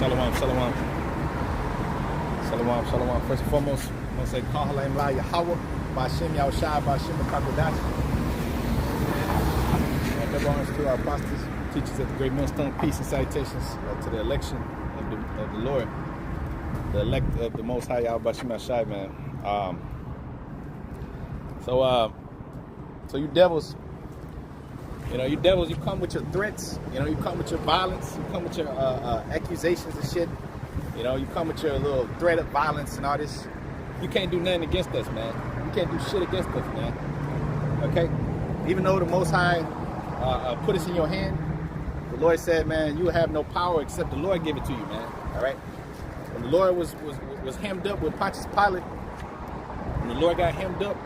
Shalom, shalom. Shalom, shalom. First and foremost, I'm going to say, Kahalayim La Yahweh, Ba'ashem Yahushua, Ba'ashem Mekabadash. And double honors to our apostles, teachers at the Great Millstone. Peace and salutations to the election of the Lord, the elect of the Most High Yahweh, Ba'ashem Yahushua, man. So you devils, you come with your threats, you come with your violence, you come with your accusations and shit, you come with your little threat of violence and all this. You can't do nothing against us, man. You can't do shit against us, man. Okay? Even though the Most High put us in your hand, the Lord said, man, you have no power except the Lord give it to you, man. All right? When the Lord was hemmed up with Pontius Pilate, when the Lord got hemmed up,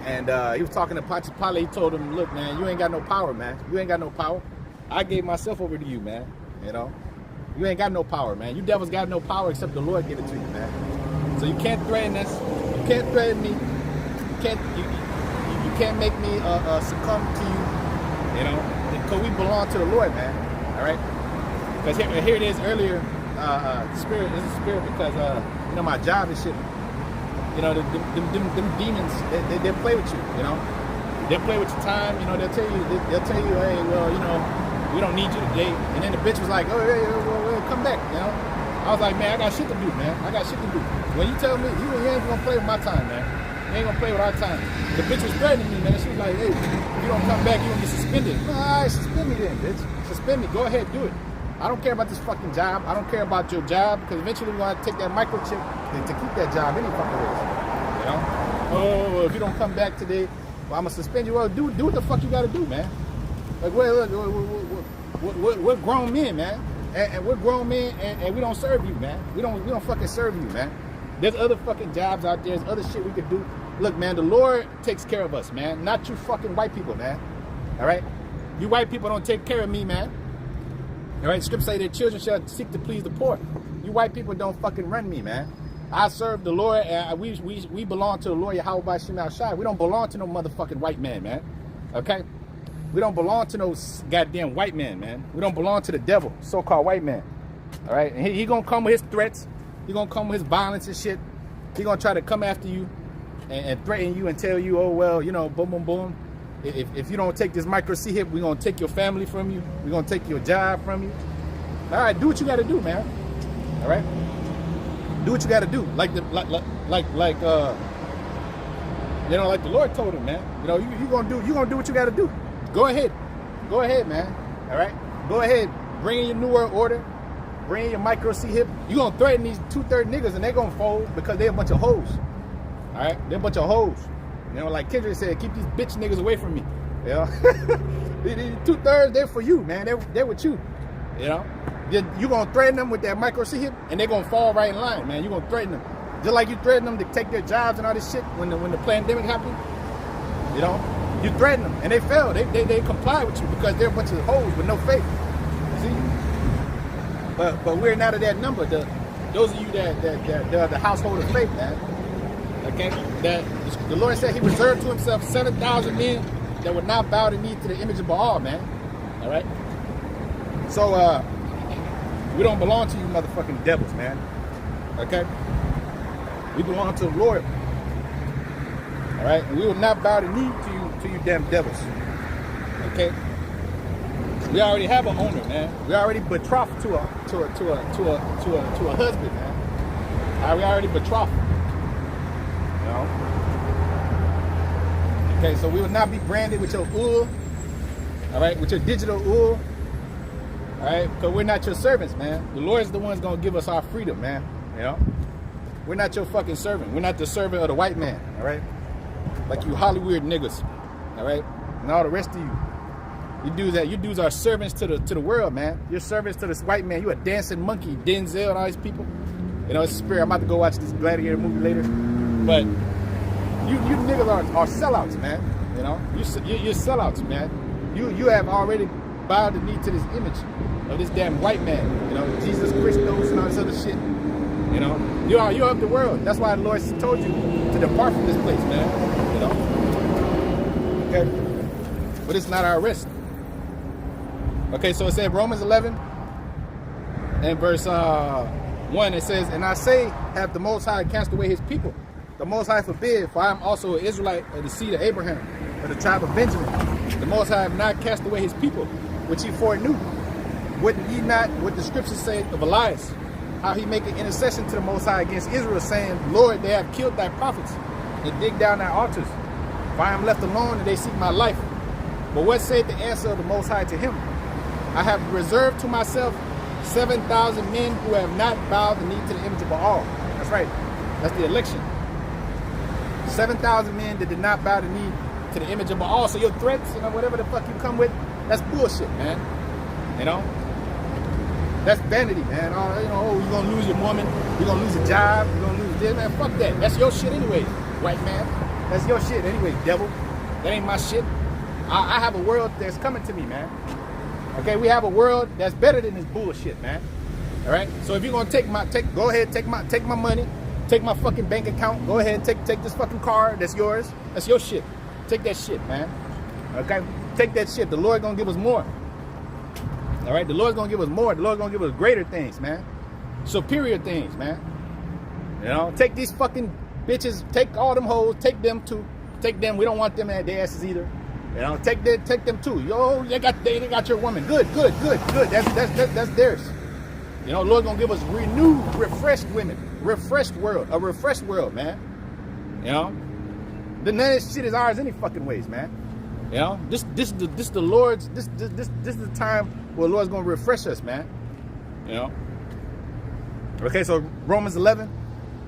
and he was talking to Pontius Pilate, he told him, look, man, you ain't got no power, man. You ain't got no power. I gave myself over to you, man. You ain't got no power, man. You devils got no power except the Lord give it to you, man. So you can't threaten us. You can't threaten me. You can't make me succumb to you, because we belong to the Lord, man. All right? Because here it is earlier, spirit is a spirit because, my job and shit. Them demons, they play with you, They play with your time, they'll tell you, hey, well, we don't need you today. And then the bitch was like, oh, hey, come back, I was like, man, I got shit to do, man. I got shit to do. When you tell me, you ain't gonna play with my time, man. You ain't gonna play with our time. The bitch was threatening me, man. She was like, hey, if you don't come back, you gonna get suspended. All right, suspend me then, bitch. Suspend me. Go ahead, do it. I don't care about this fucking job. I don't care about your job, because eventually we're going to take that microchip to keep that job any fucking way. Oh, if you don't come back today, well, I'm going to suspend you. Well, do what the fuck you got to do, man. Like, we're grown men, man. And we're grown men, and we don't serve you, man. We don't fucking serve you, man. There's other fucking jobs out there. There's other shit we could do. Look, man, the Lord takes care of us, man. Not you fucking white people, man. All right? You white people don't take care of me, man. All right, scripture say that children shall seek to please the poor. You white people don't fucking run me, man. I serve the Lord, and we belong to the Lord Yahweh Ba'ashem Yahushua. We don't belong to no motherfucking white man, man. Okay? We don't belong to no goddamn white man, man. We don't belong to the devil, so-called white man. All right? And he gonna come with his threats. He gonna come with his violence and shit. He gonna try to come after you and threaten you and tell you, oh, well, boom, boom, boom. If you don't take this micro C-hip, we're going to take your family from you. We're going to take your job from you. All right, do what you got to do, man. All right? Do what you got to do. Like the Lord told him, man. You're going to do what you got to do. Go ahead. Go ahead, man. All right? Go ahead. Bring in your New World Order. Bring in your micro C-hip. You're going to threaten these 2/3 niggas, and they're going to fold because they're a bunch of hoes. All right? They're a bunch of hoes. Like Kendrick said, keep these bitch niggas away from me. These 2/3, they're for you, man. They're with you. You're going to threaten them with that micro C-hip, and they're going to fall right in line, man. You're going to threaten them. Just like you threaten them to take their jobs and all this shit when the pandemic happened. You threaten them, and they fell. They comply with you because they're a bunch of hoes with no faith. See? But we're not of that number. Those of you that are the household of faith, man. Okay? That the Lord said he reserved to himself 7,000 men that would not bow the knee to the image of Baal, man. All right? So, we don't belong to you motherfucking devils, man. Okay? We belong to the Lord. All right? And we will not bow the knee to you damn devils. Okay? We already have an owner, man. We already betrothed to a husband, man. All right? We already betrothed. Okay, so we will not be branded with your oil, all right, with your digital oil, all right, because we're not your servants, man. The Lord is the one's going to give us our freedom, man, We're not your fucking servant. We're not the servant of the white man, all right, like you Hollywood niggas, all right, and all the rest of you. You dudes are servants to the world, man. You're servants to this white man. You a dancing monkey, Denzel and all these people. It's a spirit. I'm about to go watch this Gladiator movie later. But you niggas are sellouts, man. You're sellouts, man. You have already bowed the knee to this image of this damn white man. Jesus Christos and all this other shit. You're of the world. That's why the Lord told you to depart from this place, man. Okay, but it's not our rest. Okay, so it said Romans 11. in verse 1, it says, and I say, have the Most High cast away his people? The Most High forbid, for I am also an Israelite of the seed of Abraham, of the tribe of Benjamin. The Most High have not cast away his people, which he foreknew. Wouldn't ye not, what the scriptures say of Elias, how he make an intercession to the Most High against Israel, saying, Lord, they have killed thy prophets, and dig down thy altars. For I am left alone, and they seek my life. But what saith the answer of the Most High to him? I have reserved to myself 7,000 men who have not bowed the knee to the image of Baal. That's right. That's the election. 7,000 men that did not bow the knee to the image of Baal. So your threats, whatever the fuck you come with, that's bullshit, man. That's vanity, man. Oh, you're gonna lose your woman, you're gonna lose a job, you're gonna lose this, man. Fuck that. That's your shit anyway, white man. That's your shit anyway, devil. That ain't my shit. I have a world that's coming to me, man. Okay, we have a world that's better than this bullshit, man. All right. So if you're gonna go ahead, take my money, take my fucking bank account. Go ahead, take this fucking car. That's yours. That's your shit. Take that shit, man. Okay, take that shit. The Lord gonna give us more. All right, the Lord's gonna give us more. The Lord's gonna give us greater things, man. Superior things, man. Take these fucking bitches. Take all them hoes. Take them too. Take them. We don't want them at their asses either. Take them too. Yo, they got your woman. Good. That's theirs. The Lord's gonna give us renewed, refreshed women, a refreshed world, man. None of this shit is ours any fucking ways, man. This is the Lord's. This is the time where the Lord's gonna refresh us, man. Okay, so Romans 11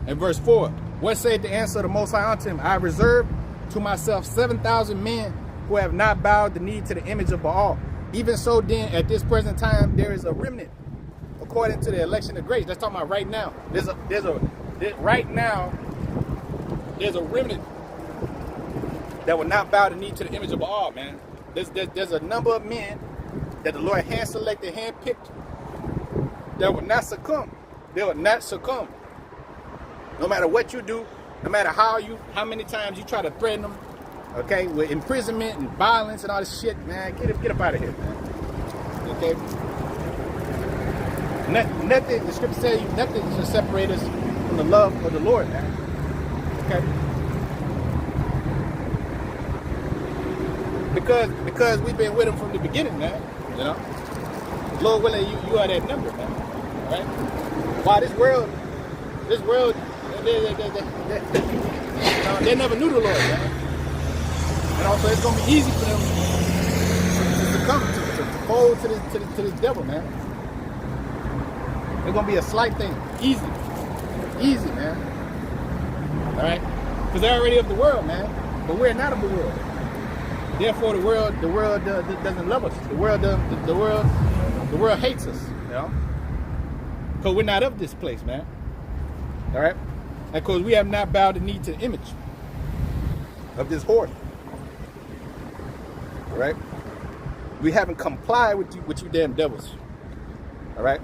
and verse 4. What saith the answer of the Most High unto him? I reserve to myself 7,000 men who have not bowed the knee to the image of Baal. Even so then, at this present time, there is a remnant according to the election of grace. That's talking about right now. Right now, there's a remnant that will not bow the knee to the image of Baal, man. There's a number of men that the Lord hand selected, hand picked, that will not succumb. They will not succumb. No matter what you do, no matter how many times you try to threaten them, okay, with imprisonment and violence and all this shit, man, get up out of here, man. Okay? Nothing, the scripture says, nothing should separate us from the love of the Lord, man. Okay? Because we've been with him from the beginning, man. Lord willing, you are that number, man. All right? Why this world, they never knew the Lord, man. And also, it's gonna be easy for them to succumb to fold to this devil, man. It's gonna be a slight thing, easy, man. All right, because they're already of the world, man. But we're not of the world. Therefore, the world doesn't love us. The world hates us, because we're not of this place, man. All right, and because we have not bowed the knee to the image of this horse. All right, we haven't complied with you damn devils. All right.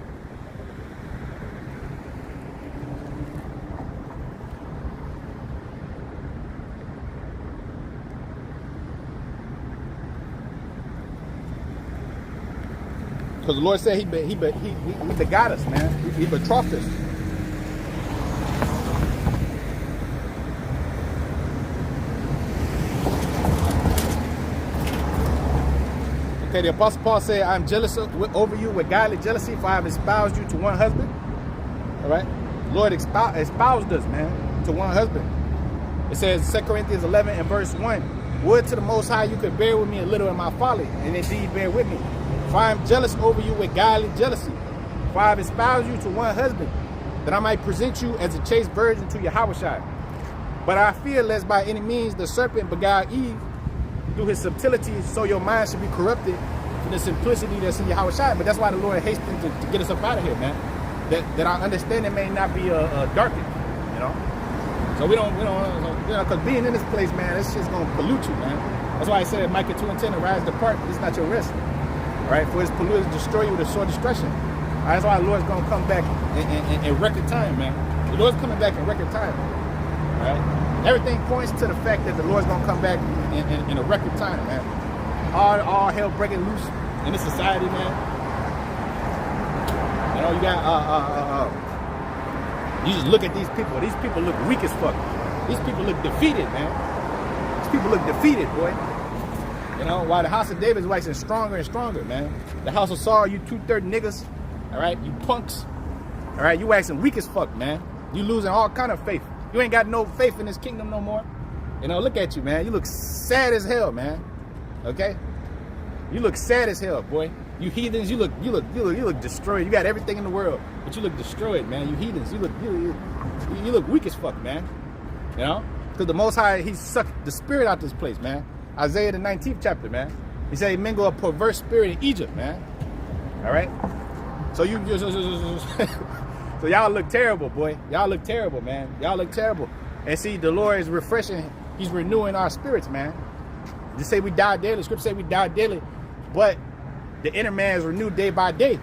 Because the Lord said he begot us, man. He betrothed us. Okay, the Apostle Paul said, I'm jealous over you with godly jealousy, for I have espoused you to one husband. All right? The Lord espoused us, man, to one husband. It says, 2 Corinthians 11 and verse 1, would to the Most High you could bear with me a little in my folly, and indeed bear with me. For I am jealous over you with godly jealousy. For I have espoused you to one husband, that I might present you as a chaste virgin to Yahushua. But I fear lest by any means the serpent beguile Eve through his subtlety, so your mind should be corrupted from the simplicity that's in Yahushua. But that's why the Lord hastened to get us up out of here, man. That our understanding may not be darkened, So we don't, because being in this place, man, this shit's gonna pollute you, man. That's why I said Micah 2:10, arise, depart. It's not your rest. All right, for his polluters destroy you with a sore destruction. All right, that's why the Lord's gonna come back in record time, man. The Lord's coming back in record time. All right, everything points to the fact that the Lord's gonna come back in a record time, man. All hell breaking loose in this society, man. know, you got you just look at these people. These people look weak as fuck. These people look defeated, man. These people look defeated, boy. You know, while the house of David is waxing stronger and stronger, man. The house of Saul, you 2/3 niggas, all right? You punks, all right? You waxing weak as fuck, man. You losing all kind of faith. You ain't got no faith in this kingdom no more. You know, look at you, man. You look sad as hell, man. Okay? You look sad as hell, boy. You heathens, you look destroyed. You got everything in the world, but you look destroyed, man. You heathens, you look weak as fuck, man. You know? Because the Most High, he sucked the spirit out this place, man. Isaiah the 19th chapter, man. He said he mingled a perverse spirit in Egypt, man. All right? So so y'all look terrible, boy. Y'all look terrible, man. Y'all look terrible. And see, the Lord is refreshing. He's renewing our spirits, man. Just say we die daily. The scripture say we die daily. But the inner man is renewed day by day.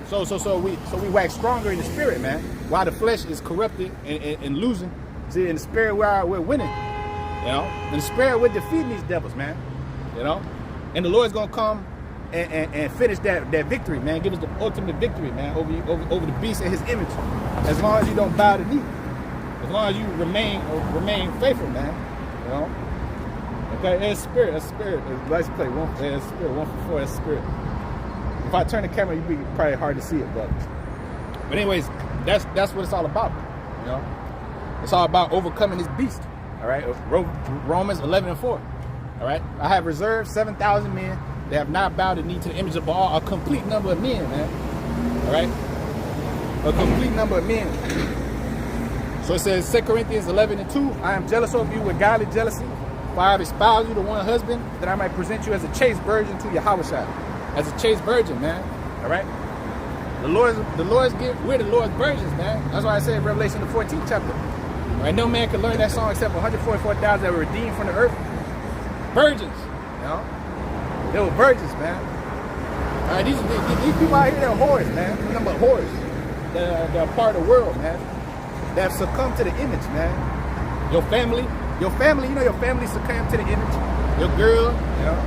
So we wax stronger in the spirit, man. While the flesh is corrupted and losing. See, in the spirit we're winning. You know? In the spirit we're defeating these devils, man. You know? And the Lord's gonna come and finish that victory, man. Give us the ultimate victory, man, over the beast and his image. As long as you don't bow the knee. As long as you remain faithful, man. You know? Okay, it's spirit, that's spirit. Let's play one for spirit, 1 for 4, that's spirit. If I turn the camera, you'd be probably hard to see it, but anyways, that's what it's all about. You know? It's all about overcoming this beast. All right, Romans 11:4. All right, I have reserved 7,000 men that have not bowed the knee to the image of Baal, a complete number of men, man. All right, a complete number of men. So it says 2 Corinthians 11:2. I am jealous of you with godly jealousy, for I have espoused you to one husband, that I might present you as a chaste virgin to Yahushua, as a chaste virgin, man. All right, we're the Lord's virgins, man. That's why I said in Revelation the 14th chapter. Right, no man can learn that song except 144,000 that were redeemed from the earth. Virgins, you know? They were virgins, man. All right, these people out here, they're whores, man. They're nothing but whores. They're a part of the world, man. They have succumbed to the image, man. Your family, you know, your family succumbed to the image. Your girl, you know.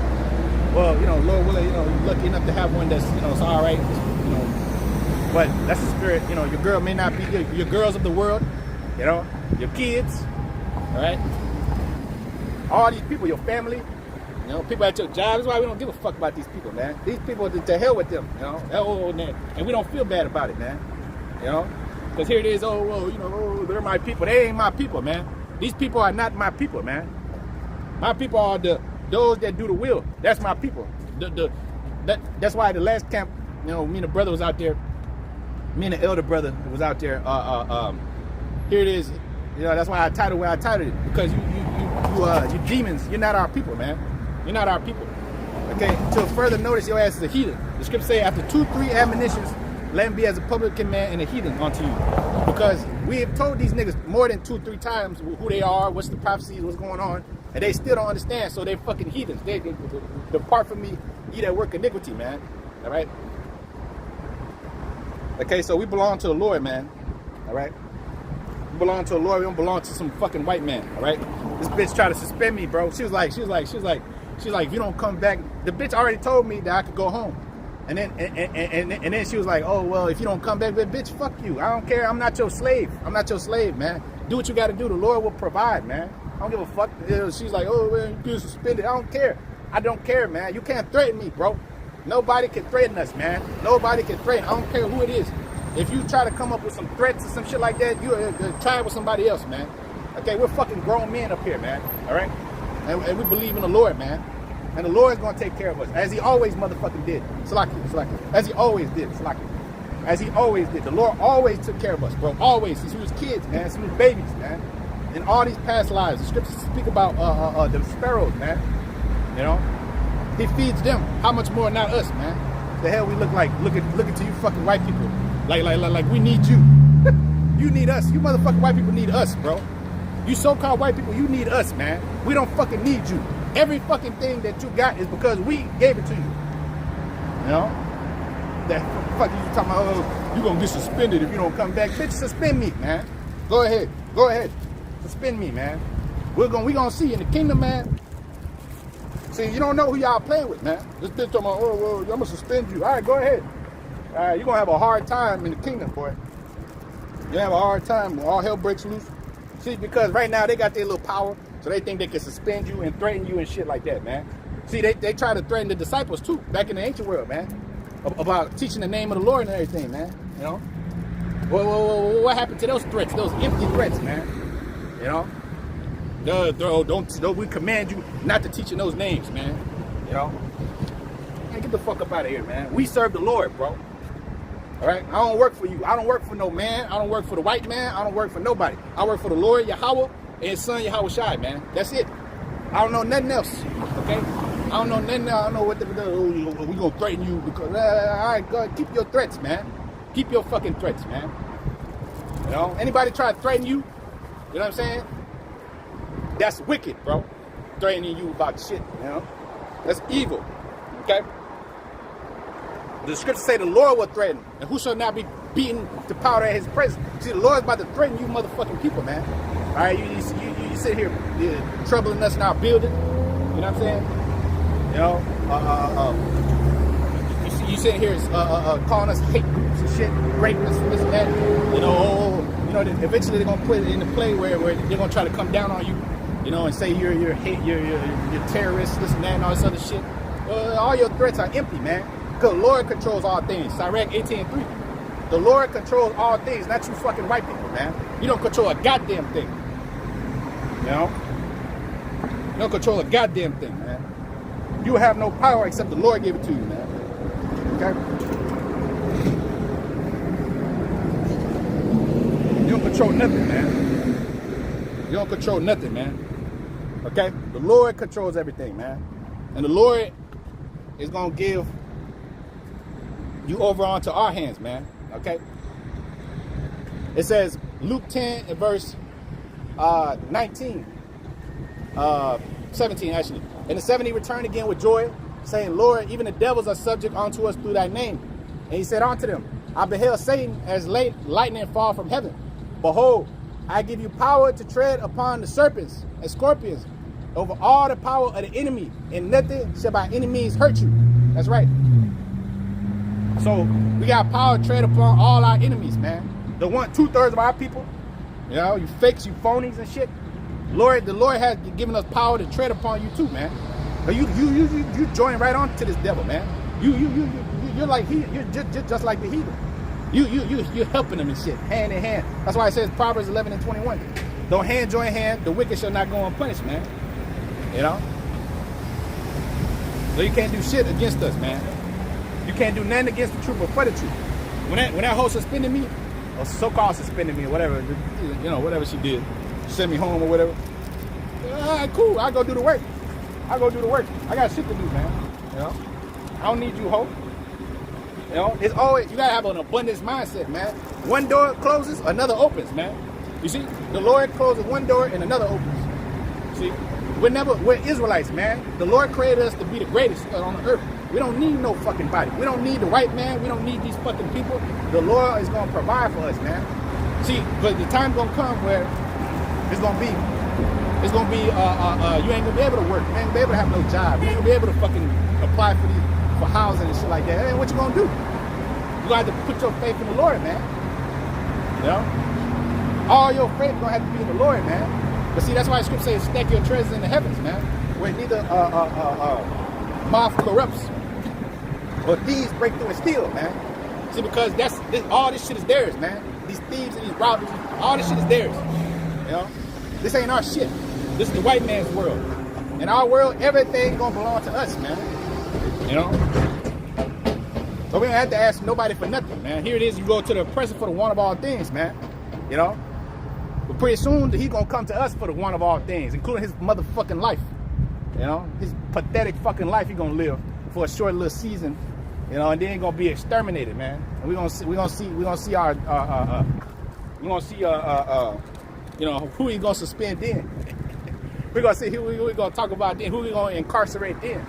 Well, you know, Lord willing, you know, you're lucky enough to have one that's, you know, it's all right, you know. But that's the spirit, you know. Your girl may not be your girls of the world. You know, your kids, all right? All these people, your family, you know, people at your job. That's why we don't give a fuck about these people, man. These people, to hell with them, you know? And we don't feel bad about it, man. You know? Because here it is, oh, well, you know, oh, they're my people. They ain't my people, man. These people are not my people, man. My people are those that do the will. That's my people. That's why the last camp, you know, me and the brother was out there. Me and the elder brother was out there, here it is, you know, that's why I titled where I titled it, because you demons, you're not our people, man. You're not our people. Okay, to further notice your ass is a heathen. The scripture say after 2-3 admonitions, let him be as a publican man and a heathen unto you. Because we have told these niggas more than 2-3 times who they are, what's the prophecies, what's going on, and they still don't understand, so they're fucking heathens. They depart from me, ye that work iniquity, man. All right? Okay, so we belong to the Lord, man. All right? Belong to the Lord. We don't belong to some fucking white man. All right. This bitch tried to suspend me, bro. She was like, if you don't come back, the bitch already told me that I could go home. And then she was like, oh well, if you don't come back, but bitch, fuck you. I don't care. I'm not your slave. I'm not your slave, man. Do what you got to do. The Lord will provide, man. I don't give a fuck. She's like, oh well, you get suspended. I don't care. I don't care, man. You can't threaten me, bro. Nobody can threaten us, man. Nobody can threaten. I don't care who it is. If you try to come up with some threats or some shit like that, you try it with somebody else, man. Okay, we're fucking grown men up here, man. All right? And we believe in the Lord, man. And the Lord's going to take care of us, as he always motherfucking did. Salaki. As he always did. Salaki. As he always did. The Lord always took care of us, bro. Always. Since we was kids, man. Since we was babies, man. In all these past lives, the scriptures speak about the sparrows, man. You know? He feeds them. How much more not us, man? The hell we look like? Look at you fucking white people. Like we need you. You need us. You motherfucking white people need us, bro. You so-called white people, you need us, man. We don't fucking need you. Every fucking thing that you got is because we gave it to you. You know? That fuck you talking about, oh, you gonna get suspended if you don't come back. Bitch, suspend me, man. Go ahead. Suspend me, man. We gonna see in the kingdom, man. See, you don't know who y'all playing with, man. This bitch talking about, oh, well, I'm gonna suspend you. All right, go ahead. You're gonna have a hard time in the kingdom, boy. You have a hard time when all hell breaks loose. See, because right now they got their little power, so they think they can suspend you and threaten you and shit like that, man. See, they try to threaten the disciples too, back in the ancient world, man, about teaching the name of the Lord and everything, man. You know, what happened to those threats? Those empty threats, man. You know, don't we command you not to teach in those names, man. You know, man, get the fuck up out of here, man. We serve the Lord, bro. All right, I don't work for you. I don't work for no man. I don't work for the white man. I don't work for nobody. I work for the Lord Yahweh and His Son Yahweh Shai, man. That's it. I don't know nothing else. Okay. I don't know nothing. I don't know what we gonna threaten you because. All right, go ahead, keep your threats, man. Keep your fucking threats, man. You know, anybody try to threaten you, you know what I'm saying? That's wicked, bro. Threatening you about shit, you know. That's evil. Okay. The scriptures say the Lord will threaten, and who shall not be beaten to powder at His presence. See, the Lord's about to threaten you, motherfucking people, man. All right, you sit here troubling us in our building. You know what I'm saying? You know, you sit here calling us hate groups and shit, rapists, this and that. You know, eventually they're gonna put it in the play where they're gonna try to come down on you, you know, and say you're terrorists, this and that, and all this other shit. All your threats are empty, man. Because the Lord controls all things. Sirach 18:3. The Lord controls all things, not you fucking white people, man. You don't control a goddamn thing. You know? You don't control a goddamn thing, man. You have no power except the Lord gave it to you, man. Okay? You don't control nothing, man. You don't control nothing, man. Okay? The Lord controls everything, man. And the Lord is going to give you over onto our hands, man. Okay? It says, Luke 10 and verse 19. 17, actually. And the 70 returned again with joy, saying, Lord, even the devils are subject unto us through thy name. And he said unto them, I beheld Satan as lightning fall from heaven. Behold, I give you power to tread upon the serpents and scorpions, over all the power of the enemy, and nothing shall by any means hurt you. That's right. So we got power to tread upon all our enemies, man. The 2/3 of our people, you know, you fakes, you phonies and shit. The Lord has given us power to tread upon you too, man. But you join right on to this devil, man. You're like you're just like the heathen. You're helping them and shit, hand in hand. That's why it says Proverbs 11 and 21. Though hand join hand, the wicked shall not go unpunished, man. You know? So you can't do shit against us, man. You can't do nothing against the truth but for the truth. When that hoe suspended me, or so-called suspended me, or whatever, you know, whatever she did, send me home or whatever. All right, cool. I go do the work. I got shit to do, man. You know, I don't need you, hoe. You know, it's always, you gotta have an abundance mindset, man. One door closes, another opens, man. You see, the Lord closes one door and another opens. See, we're Israelites, man. The Lord created us to be the greatest on the earth. We don't need no fucking body. We don't need the white man. We don't need these fucking people. The Lord is gonna provide for us, man. See, but the time's gonna come where it's gonna be, you ain't gonna be able to work. You ain't gonna be able to have no job. You ain't gonna be able to fucking apply for housing and shit like that. Hey, what you gonna do? You gonna have to put your faith in the Lord, man. You know? All your faith gonna have to be in the Lord, man. But see, that's why the scripture says, stack your treasures in the heavens, man. Where neither moth corrupts or thieves break through and steal, man. See, because all this shit is theirs, man. These thieves and these robbers, all this shit is theirs. You know? This ain't our shit. This is the white man's world. In our world, everything gonna belong to us, man. You know? So we don't have to ask nobody for nothing, man. Here it is, you go to the oppressor for the want of all things, man. You know? But pretty soon, he gonna come to us for the want of all things, including his motherfucking life. You know? His pathetic fucking life he gonna live for a short little season, you know, and then he gonna be exterminated, man. And we gonna see our you know, who he gonna suspend then. We're gonna see who we gonna talk about then, who we gonna incarcerate then.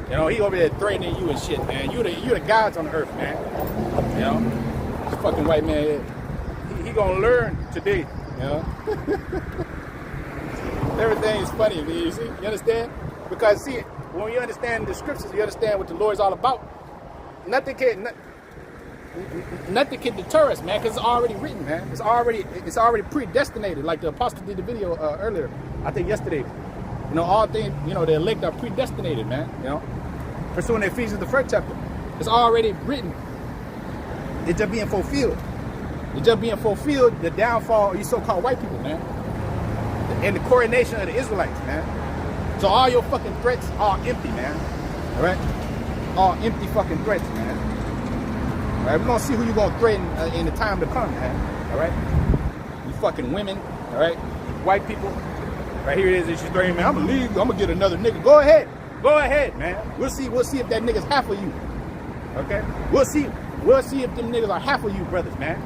You know, he over there threatening you and shit, man. You the gods on the earth, man. You know, this fucking white man, he gonna learn today, you know. Everything is funny, man, you see? You understand? Because see, when you understand the scriptures, you understand what the Lord is all about. nothing can deter us, man, because it's already written, man. It's already predestinated, like the apostle did the video earlier, I think yesterday. You know, all things, you know, the elect are predestinated, man. You know, pursuing Ephesians the 1st chapter, it's already written. It's just being fulfilled. It's just being fulfilled. The downfall of you so-called white people, man, and the coronation of the Israelites, man. So all your fucking threats are empty, man. All right, all empty fucking threats, man. All right, we're gonna see who you're gonna threaten in the time to come, man. All right, you fucking women, all right, white people. Right here it is, and she's threatening, man, I'm gonna leave, I'm gonna get another nigga. Go ahead, man. We'll see if that nigga's half of you. Okay? We'll see if them niggas are half of you brothers, man.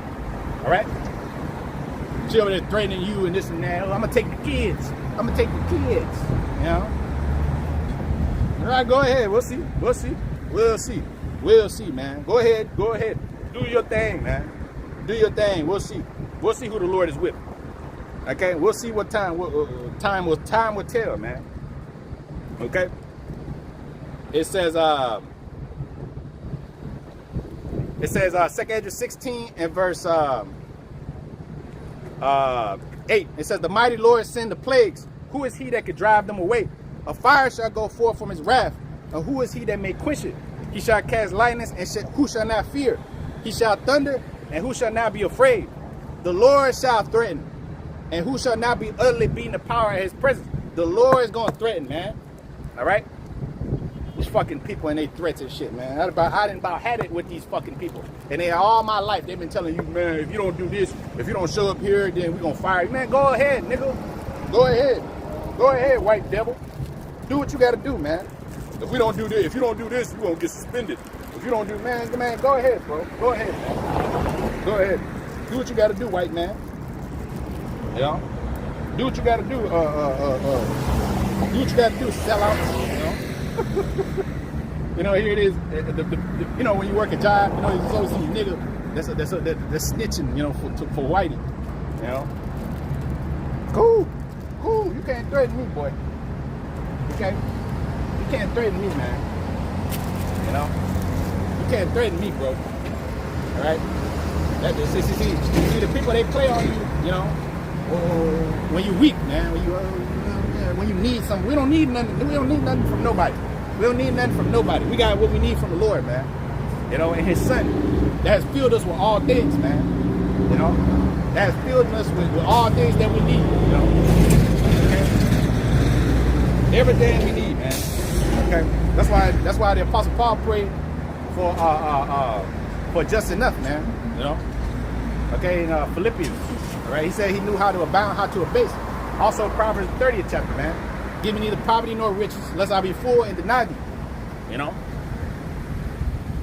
Alright? She over there threatening you and this and that. Oh, I'm gonna take the kids. I'm gonna take the kids. You know? Alright, go ahead. We'll see, man. Go ahead. Do your thing, man. Do your thing. We'll see who the Lord is with. Okay, we'll see what time will tell, man. Okay. It says 2nd Ezra 16 and verse 8. It says, the mighty Lord send the plagues. Who is he that could drive them away? A fire shall go forth from his wrath. And who is he that may quench it? He shall cast lightnings, and who shall not fear? He shall thunder, and who shall not be afraid? The Lord shall threaten, and who shall not be utterly beaten the power of his presence? The Lord is going to threaten, man. All right? These fucking people and they threats and shit, man. I done about had it with these fucking people. And they all my life, they've been telling you, man, if you don't do this, if you don't show up here, then we're going to fire you. Man, go ahead, nigga. Go ahead. Go ahead, white devil. Do what you got to do, man. If we don't do this, if you don't do this, you're going to get suspended. If you don't do, man, go ahead, bro. Go ahead, man. Go ahead. Do what you got to do, white man. Yeah, do what you gotta do. Do what you gotta do. Sell out. You know. You know, here it is. You know, when you work a job, you know, there's always some nigga that's snitching. You know, for whitey. You know. Cool. You can't threaten me, boy. You can't threaten me, man. You know. You can't threaten me, bro. All right. See, the people they play on you. You know. When you weak, man, when you need something, we don't need nothing from nobody. We don't need nothing from nobody. We got what we need from the Lord, man. You know, and his son that has filled us with all things, man. You know, that has filled us with all things that we need, you know. Okay? Everything we need, man. Okay. That's why the Apostle Paul prayed for just enough, man. You know. Okay, in Philippians. All right, he said he knew how to abound, how to abase. Also, Proverbs 30th chapter, man. Give me neither poverty nor riches, lest I be full and deny thee. You know?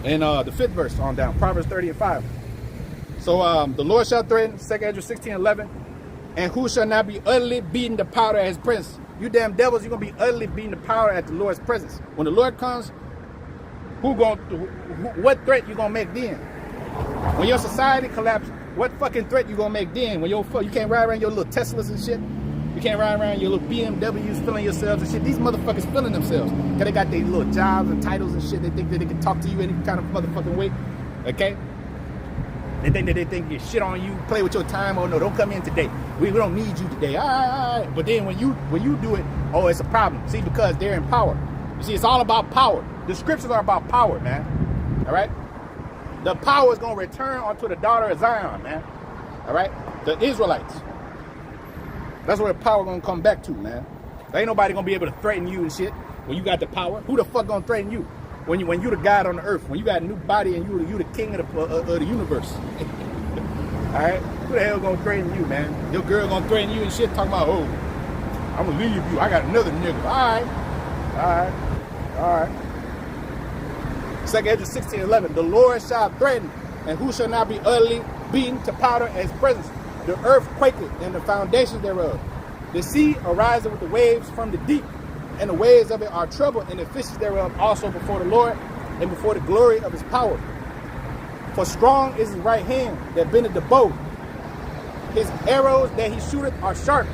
And the 5th verse on down, Proverbs 30:5. So the Lord shall threaten, 2nd Ezra 16:11. And who shall not be utterly beaten the powder at his presence? You damn devils, you're going to be utterly beaten the powder at the Lord's presence. When the Lord comes, what threat you going to make then? When your society collapses, what fucking threat you gonna make then? When you can't ride around your little Teslas and shit. You can't ride around your little BMWs feeling yourselves and shit. These motherfuckers feeling themselves. Cause they got their little jobs and titles and shit. They think that they can talk to you any kind of motherfucking way. Okay? They think you shit on you, play with your time. Oh no, don't come in today. We don't need you today. All right. But then when you do it, oh, it's a problem. See, because they're in power. You see, it's all about power. The scriptures are about power, man. All right? The power is going to return onto the daughter of Zion, man. All right? The Israelites. That's where the power going to come back to, man. There ain't nobody going to be able to threaten you and shit when you got the power. Who the fuck going to threaten you? When you the God on the earth. When you got a new body and you the king of the universe. All right? Who the hell going to threaten you, man? Your girl going to threaten you and shit talking about, oh, I'm going to leave you. I got another nigga. All right. 2nd Ezra 16:11. The Lord shall threaten, and who shall not be utterly beaten to powder at his presence? The earth quaketh, and the foundations thereof. The sea ariseth with the waves from the deep, and the waves of it are troubled, and the fishes thereof also before the Lord, and before the glory of his power. For strong is his right hand that bendeth the bow. His arrows that he shooteth are sharp,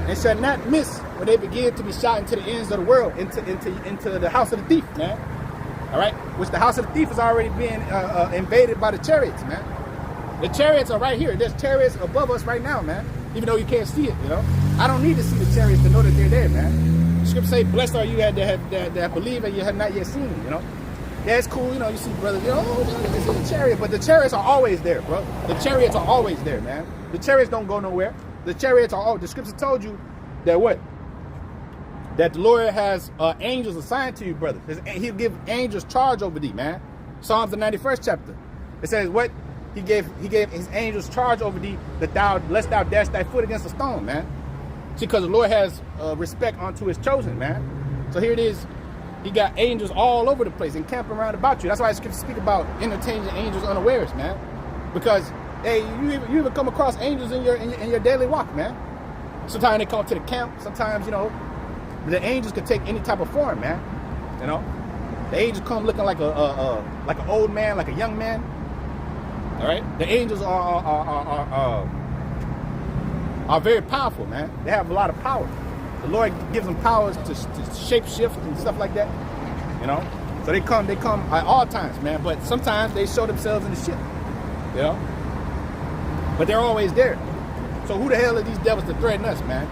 and shall not miss when they begin to be shot into the ends of the world, into the house of the thief, man. All All right, which the house of the thief is already being invaded by the chariots, man. The chariots are right here. There's chariots above us right now, man. Even though you can't see it, you know. I don't need to see the chariots to know that they're there, man. The scripture say, "Blessed are you that believe and you have not yet seen." You know. Yeah, it's cool, you know. You see brothers, you know, oh, you see the chariot, but the chariots are always there, bro. The chariots are always there, man. The chariots don't go nowhere. The chariots are all. The scripture told you that what? That the Lord has angels assigned to you, brother. He'll give angels charge over thee, man. Psalms the 91st chapter. It says what? He gave his angels charge over thee, lest thou dash thy foot against a stone, man. See, because the Lord has respect unto his chosen, man. So here it is. He got angels all over the place and camping around about you. That's why I speak about entertaining angels unawares, man. Because hey, you even come across angels in your daily walk, man. Sometimes they come to the camp. Sometimes, you know, the angels could take any type of form, man. You know, the angels come looking like like an old man, like a young man. All right, the angels are very powerful, man. They have a lot of power. The Lord gives them powers to shape shift and stuff like that. You know, so they come at all times, man. But sometimes they show themselves in the ship. You know, but they're always there. So who the hell are these devils to threaten us, man?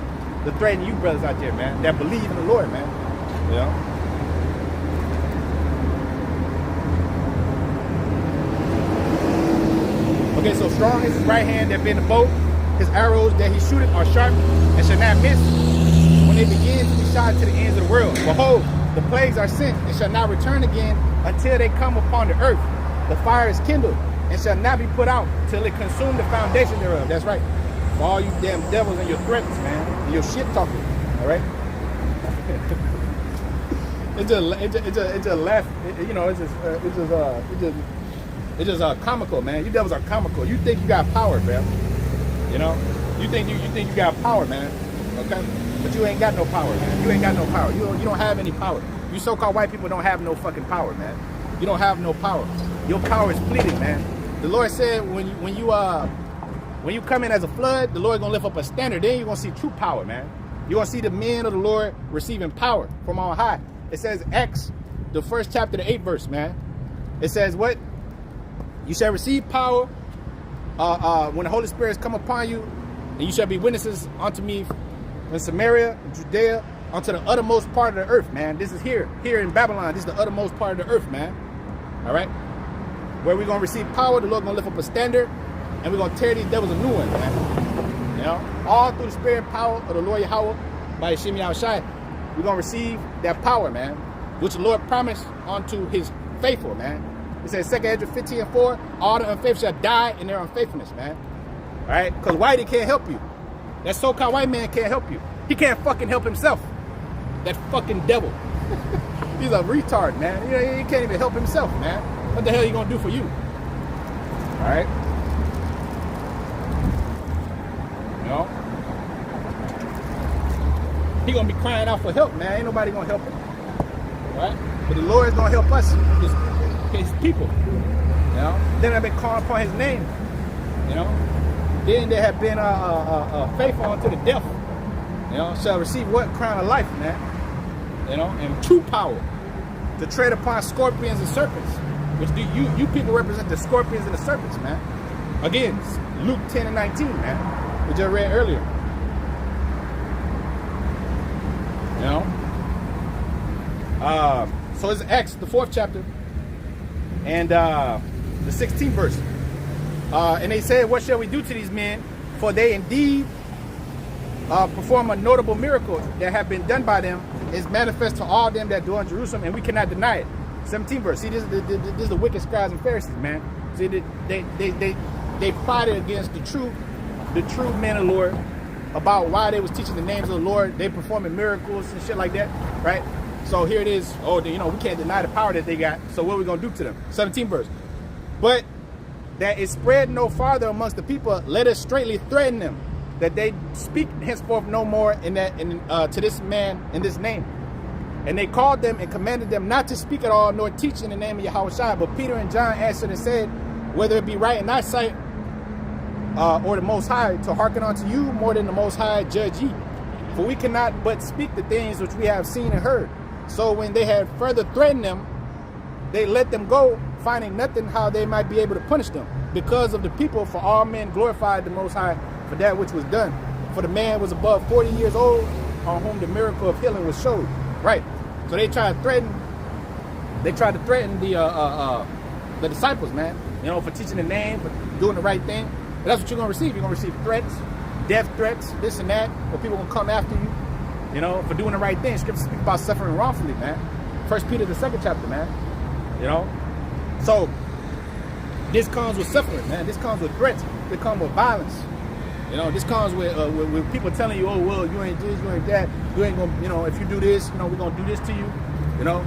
To threaten you brothers out there, man, that believe in the Lord, man. You know. Okay, so strong is his right hand that bend the bow. His arrows that he shooteth are sharp and shall not miss. When they begin to be shot to the ends of the world. Behold, the plagues are sent and shall not return again until they come upon the earth. The fire is kindled and shall not be put out till it consume the foundation thereof. That's right. For all you damn devils and your threats, man, and your shit talking. All right. It's just laugh. You know, it's just comical, man. You devils are comical. You think you got power, man. You know, you think you got power, man. Okay, but you ain't got no power, man. You ain't got no power. You don't have any power. You so-called white people don't have no fucking power, man. You don't have no power. Your power is fleeting, man. The Lord said when you come in as a flood, the Lord gonna lift up a standard. Then you're gonna see true power, man. You're gonna see the men of the Lord receiving power from on high. It says Acts, the 1st chapter, the 8th verse, man. It says what? You shall receive power when the Holy Spirit has come upon you, and you shall be witnesses unto me in Samaria, in Judea, unto the uttermost part of the earth, man. This is here in Babylon. This is the uttermost part of the earth, man. All right? Where we're going to receive power, the Lord going to lift up a standard, and we're going to tear these devils a new one, man. You know? All through the spirit power of the Lord Yahweh, by Hashem Yahushai, we're going to receive that power, man, which the Lord promised unto his faithful, man. It says 2 Ezra 15:4, all the unfaithful shall die in their unfaithfulness, man. All right? Because Whitey can't help you. That so-called white man can't help you. He can't fucking help himself. That fucking devil. He's a retard, man. You know, he can't even help himself, man. What the hell are you going to do for you? All right? You know? He going to be crying out for help, man. Ain't nobody going to help him. All right? But the Lord is going to help us, his people. You know? Then they've been calling upon his name. You know? Then they have been faithful unto the death. You know? Shall receive what? Crown of life, man. You know? And true power. To tread upon scorpions and serpents. Which you people represent the scorpions and the serpents, man. Again, Luke 10:19, man. We just read earlier. You know? So it's Acts, the 4th chapter. And the 16th verse. And they said, what shall we do to these men? For they indeed perform a notable miracle that have been done by them, is manifest to all them that dwell in Jerusalem, and we cannot deny it. 17th verse. See, this is the wicked scribes and Pharisees, man. See, they fighted against the true men of the Lord about why they was teaching the names of the Lord. They performing miracles and shit like that, right? So here it is. Oh, you know, we can't deny the power that they got. So what are we gonna do to them? 17th verse. But that it spread no farther amongst the people, let us straightly threaten them, that they speak henceforth no more to this man in this name. And they called them and commanded them not to speak at all, nor teach in the name of Yahushua. But Peter and John answered and said, whether it be right in thy sight or the Most High, to hearken unto you more than the Most High judge ye. For we cannot but speak the things which we have seen and heard. So when they had further threatened them, they let them go, finding nothing how they might be able to punish them. Because of the people, for all men glorified the Most High for that which was done. For the man was above 40 years old, on whom the miracle of healing was showed. Right. So they tried to threaten the disciples, man. You know, for teaching the name, for doing the right thing. But that's what you're gonna receive. You're gonna receive threats, death threats, this and that, where people gonna come after you, you know, for doing the right thing. Scripture speaks about suffering wrongfully, man. 1 Peter, the 2nd chapter, man. You know? So this comes with suffering, man. This comes with threats. This comes with violence. You know, this comes with people telling you, oh, well, you ain't this, you ain't that. You ain't gonna, you know, if you do this, you know, we're gonna do this to you. You know?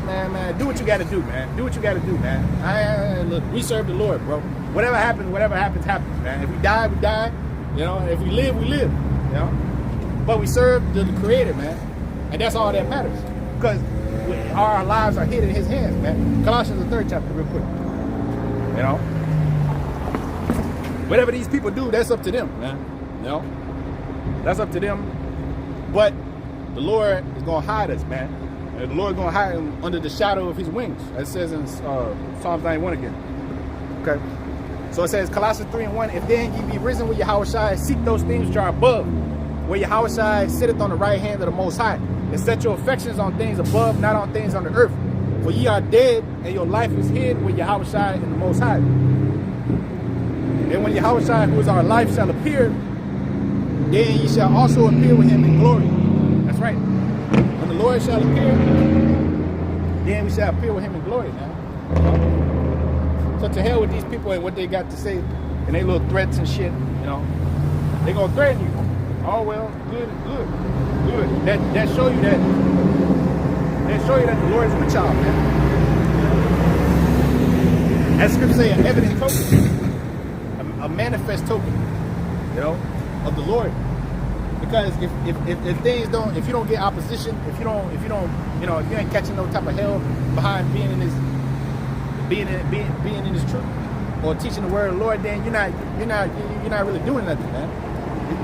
Man, do what you gotta do, man. Do what you gotta do, man. Look, we serve the Lord, bro. Whatever happens, happens, man. If we die, we die. You know, if we live, we live. You know? But we serve the Creator, man. And that's all that matters. Because our lives are hid in His hands, man. Colossians, the 3rd chapter, real quick. You know? Whatever these people do, that's up to them, man. You know? That's up to them. But the Lord is going to hide us, man. And the Lord is going to hide him under the shadow of His wings. As it says in Psalms 91 again. Okay? So it says, Colossians 3:1, if then ye be risen with Yahushua, seek those things which are above, where Yahushua sitteth on the right hand of the Most High, and set your affections on things above, not on things on the earth. For ye are dead, and your life is hid with Yahushua in the Most High. And when Yahushua, who is our life, shall appear, then ye shall also appear with Him in glory. That's right. When the Lord shall appear, then we shall appear with Him in glory, man. So to hell with these people and what they got to say, and they little threats and shit, you know. They gonna threaten you. Oh well, good. That show you that the Lord is with y'all, man. As Scripture say, an evident token, a manifest token, you know, of the Lord. Because if things don't, if you don't get opposition, if you ain't catching no type of hell behind being in this truth or teaching the word of the Lord, then you're not really doing nothing, man.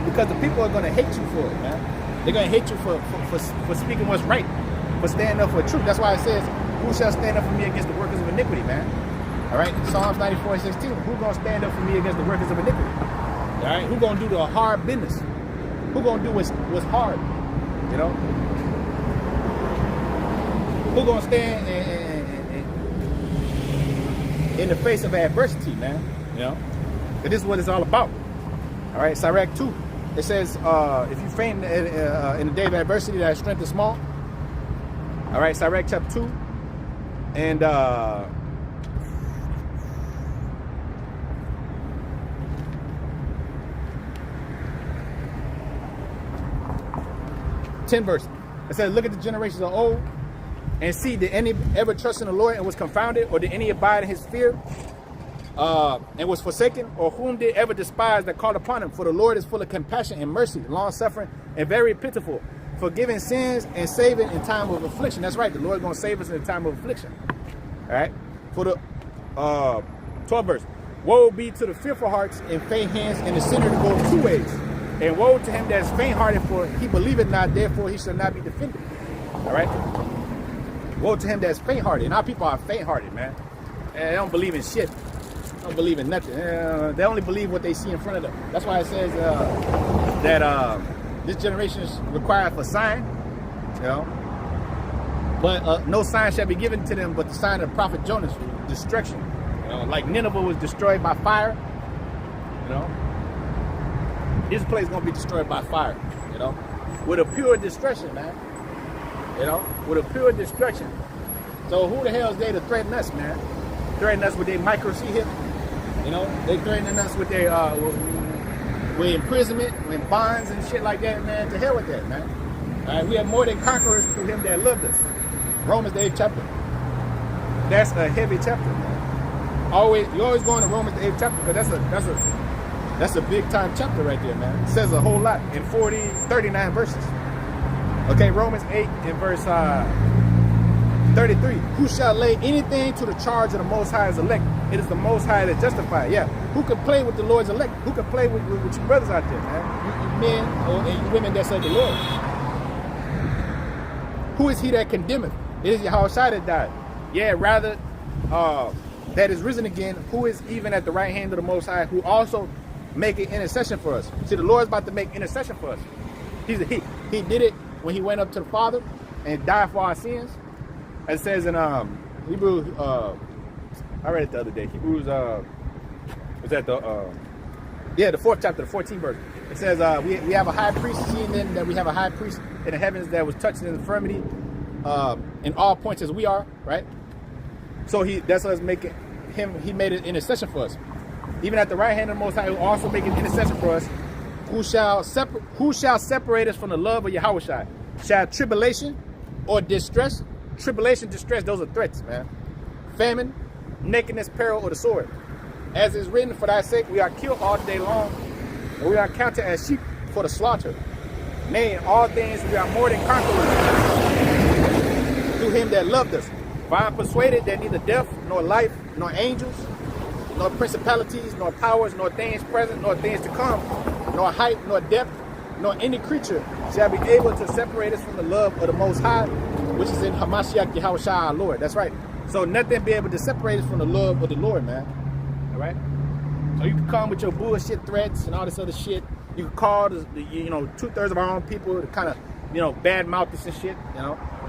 Because the people are gonna hate you for it, man. They're gonna hate you for speaking what's right, for standing up for truth. That's why it says, who shall stand up for me against the workers of iniquity, man? All right, Psalms 94:16. Who gonna stand up for me against the workers of iniquity? All right, who gonna do the hard business? Who gonna do what's hard? You know? Who gonna stand in the face of adversity, man? You know? But this is what it's all about. All right, Sirach 2. It says, if you faint in the day of adversity, that strength is small. All right, Sirach chapter 2. And 10 verse. It says, look at the generations of old and see, did any ever trust in the Lord and was confounded, or did any abide in His fear and was forsaken, or whom did ever despise that called upon Him? For the Lord is full of compassion and mercy, long suffering, and very pitiful, forgiving sins and saving in time of affliction. That's right, the Lord is going to save us in the time of affliction. All right, for the 12th verse. Woe be to the fearful hearts and faint hands, and the sinner to go 2 ways. And woe to him that is faint-hearted, for he believeth not, therefore he shall not be defended. All right? Woe to him that is faint-hearted. And our people are faint-hearted, man. And they don't believe in shit. They don't believe in nothing. They only believe what they see in front of them. That's why it says that this generation is required for sign, you know. But no sign shall be given to them but the sign of the prophet Jonah's destruction. You know, like Nineveh was destroyed by fire, you know. This place is going to be destroyed by fire, you know, with a pure destruction, man, you know, with a pure destruction. So who the hell is they to threaten us, man? Threaten us with their micro-C hip, you know, they threatening us with their, with imprisonment, with bonds and shit like that, man. To hell with that, man. All right, we have more than conquerors through Him that loved us. Romans the 8th chapter. That's a heavy chapter, man. You always go into Romans the 8th chapter, because that's a big time chapter right there, man. It says a whole lot in 39 verses. Okay, Romans 8 in verse 33. Who shall lay anything to the charge of the Most High's elect? It is the Most High that justifies. Yeah. Who can play with the Lord's elect? Who can play with you brothers out there, man? You men and you women that serve the Lord. Who is he that condemneth? It is Yahushua that died. Yeah, rather that is risen again, who is even at the right hand of the Most High, who also making intercession for us. See, the Lord's about to make intercession for us. He did it when he went up to the Father and died for our sins. It says in Hebrews, I read it the other day. Hebrews, was that the 4th chapter, the 14th verse. It says we have a high priest, seeing then that we have a high priest in the heavens that was touched in infirmity in all points as we are, right? So that's us making him. He made an intercession for us, even at the right hand of the Most High, who also making intercession for us. Who shall separate us from the love of Yahushua? Shall tribulation or distress? Tribulation, distress, those are threats, man. Famine, nakedness, peril, or the sword. As is written, for thy sake we are killed all day long, and we are counted as sheep for the slaughter. Nay, in all things we are more than conquerors through him that loved us. For I am persuaded that neither death, nor life, nor angels, nor principalities, nor powers, nor things present, nor things to come, nor height, nor depth, nor any creature shall be able to separate us from the love of the Most High, which is in Hamashiach Yahushua our Lord. That's right. So nothing be able to separate us from the love of the Lord, man. All right? So you can come with your bullshit threats and all this other shit. You can call the 2/3 of our own people to kind of, bad mouth us and shit,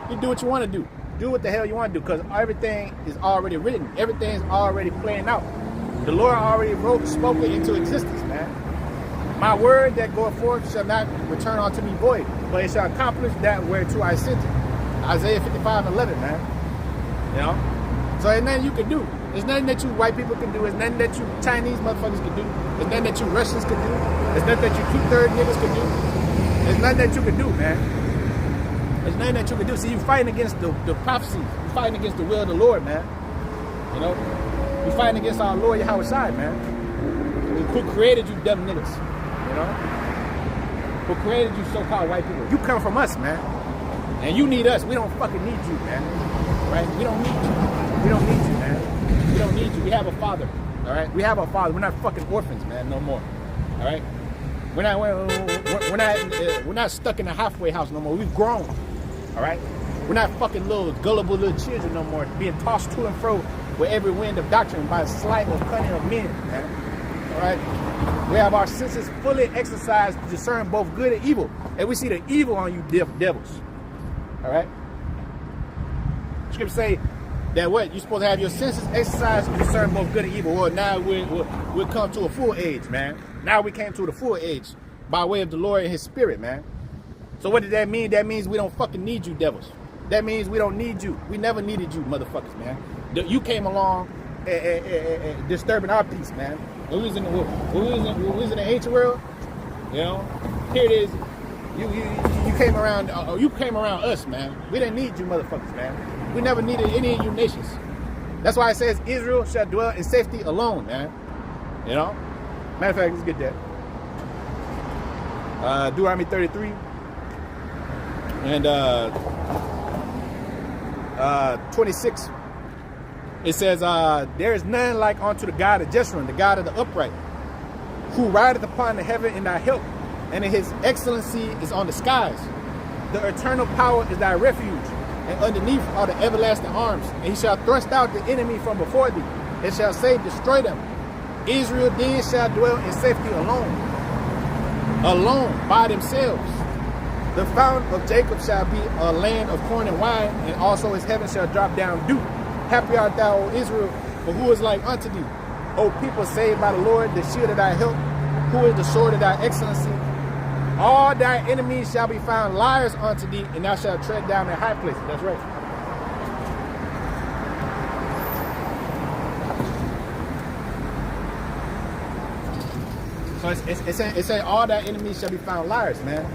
You do what you want to do. Do what the hell you want to do, because everything is already written. Everything's already playing out. The Lord already spoke it into existence, man. My word that goeth forth shall not return unto me void, but it shall accomplish that whereto I sent it. Isaiah 55:11, man. So there's nothing you can do. There's nothing that you white people can do. There's nothing that you Chinese motherfuckers can do. There's nothing that you Russians can do. There's nothing that you 2/3 niggas can do. There's nothing that you can do, man. There's nothing that you can do. See, you fighting against the prophecy. You fighting against the will of the Lord, man. You fighting against our Lord Yahushua, man. Who created you dumb niggas? Who created you so-called white people? You come from us, man. And you need us. We don't fucking need you, man. Right? We don't need you. We don't need you, man. We don't need you. We have a father. All right? We have a father. We're not fucking orphans, man, no more. All right? We're not stuck in a halfway house no more. We've grown. All right? We're not fucking little gullible little children no more, being tossed to and fro with every wind of doctrine by sleight or cunning of men, man. All right? We have our senses fully exercised to discern both good and evil. And we see the evil on you devils. All right? Scripture say that what? You're supposed to have your senses exercised to discern both good and evil. Well, now we'll come to a full age, man. Now we came to the full age by way of the Lord and his spirit, man. So what did that mean? That means we don't fucking need you devils. That means we don't need you. We never needed you motherfuckers, man. You came along disturbing our peace, man. When we was in the ancient world, here it is. You came around. You came around us, man. We didn't need you, motherfuckers, man. We never needed any of you nations. That's why it says Israel shall dwell in safety alone, man. Matter of fact, let's get that. Deuteronomy 33 and 26. It says, there is none like unto the God of Jeshurun, the God of the upright, who rideth upon the heaven in thy help, and in his excellency is on the skies. The eternal power is thy refuge, and underneath are the everlasting arms. And he shall thrust out the enemy from before thee, and shall say, destroy them. Israel then shall dwell in safety alone by themselves. The fountain of Jacob shall be a land of corn and wine, and also his heaven shall drop down dew. Happy art thou, O Israel, for who is like unto thee? O people saved by the Lord, the shield of thy help, who is the sword of thy excellency. All thy enemies shall be found liars unto thee, and thou shalt tread down their high places. That's right. So it say all thy enemies shall be found liars, man.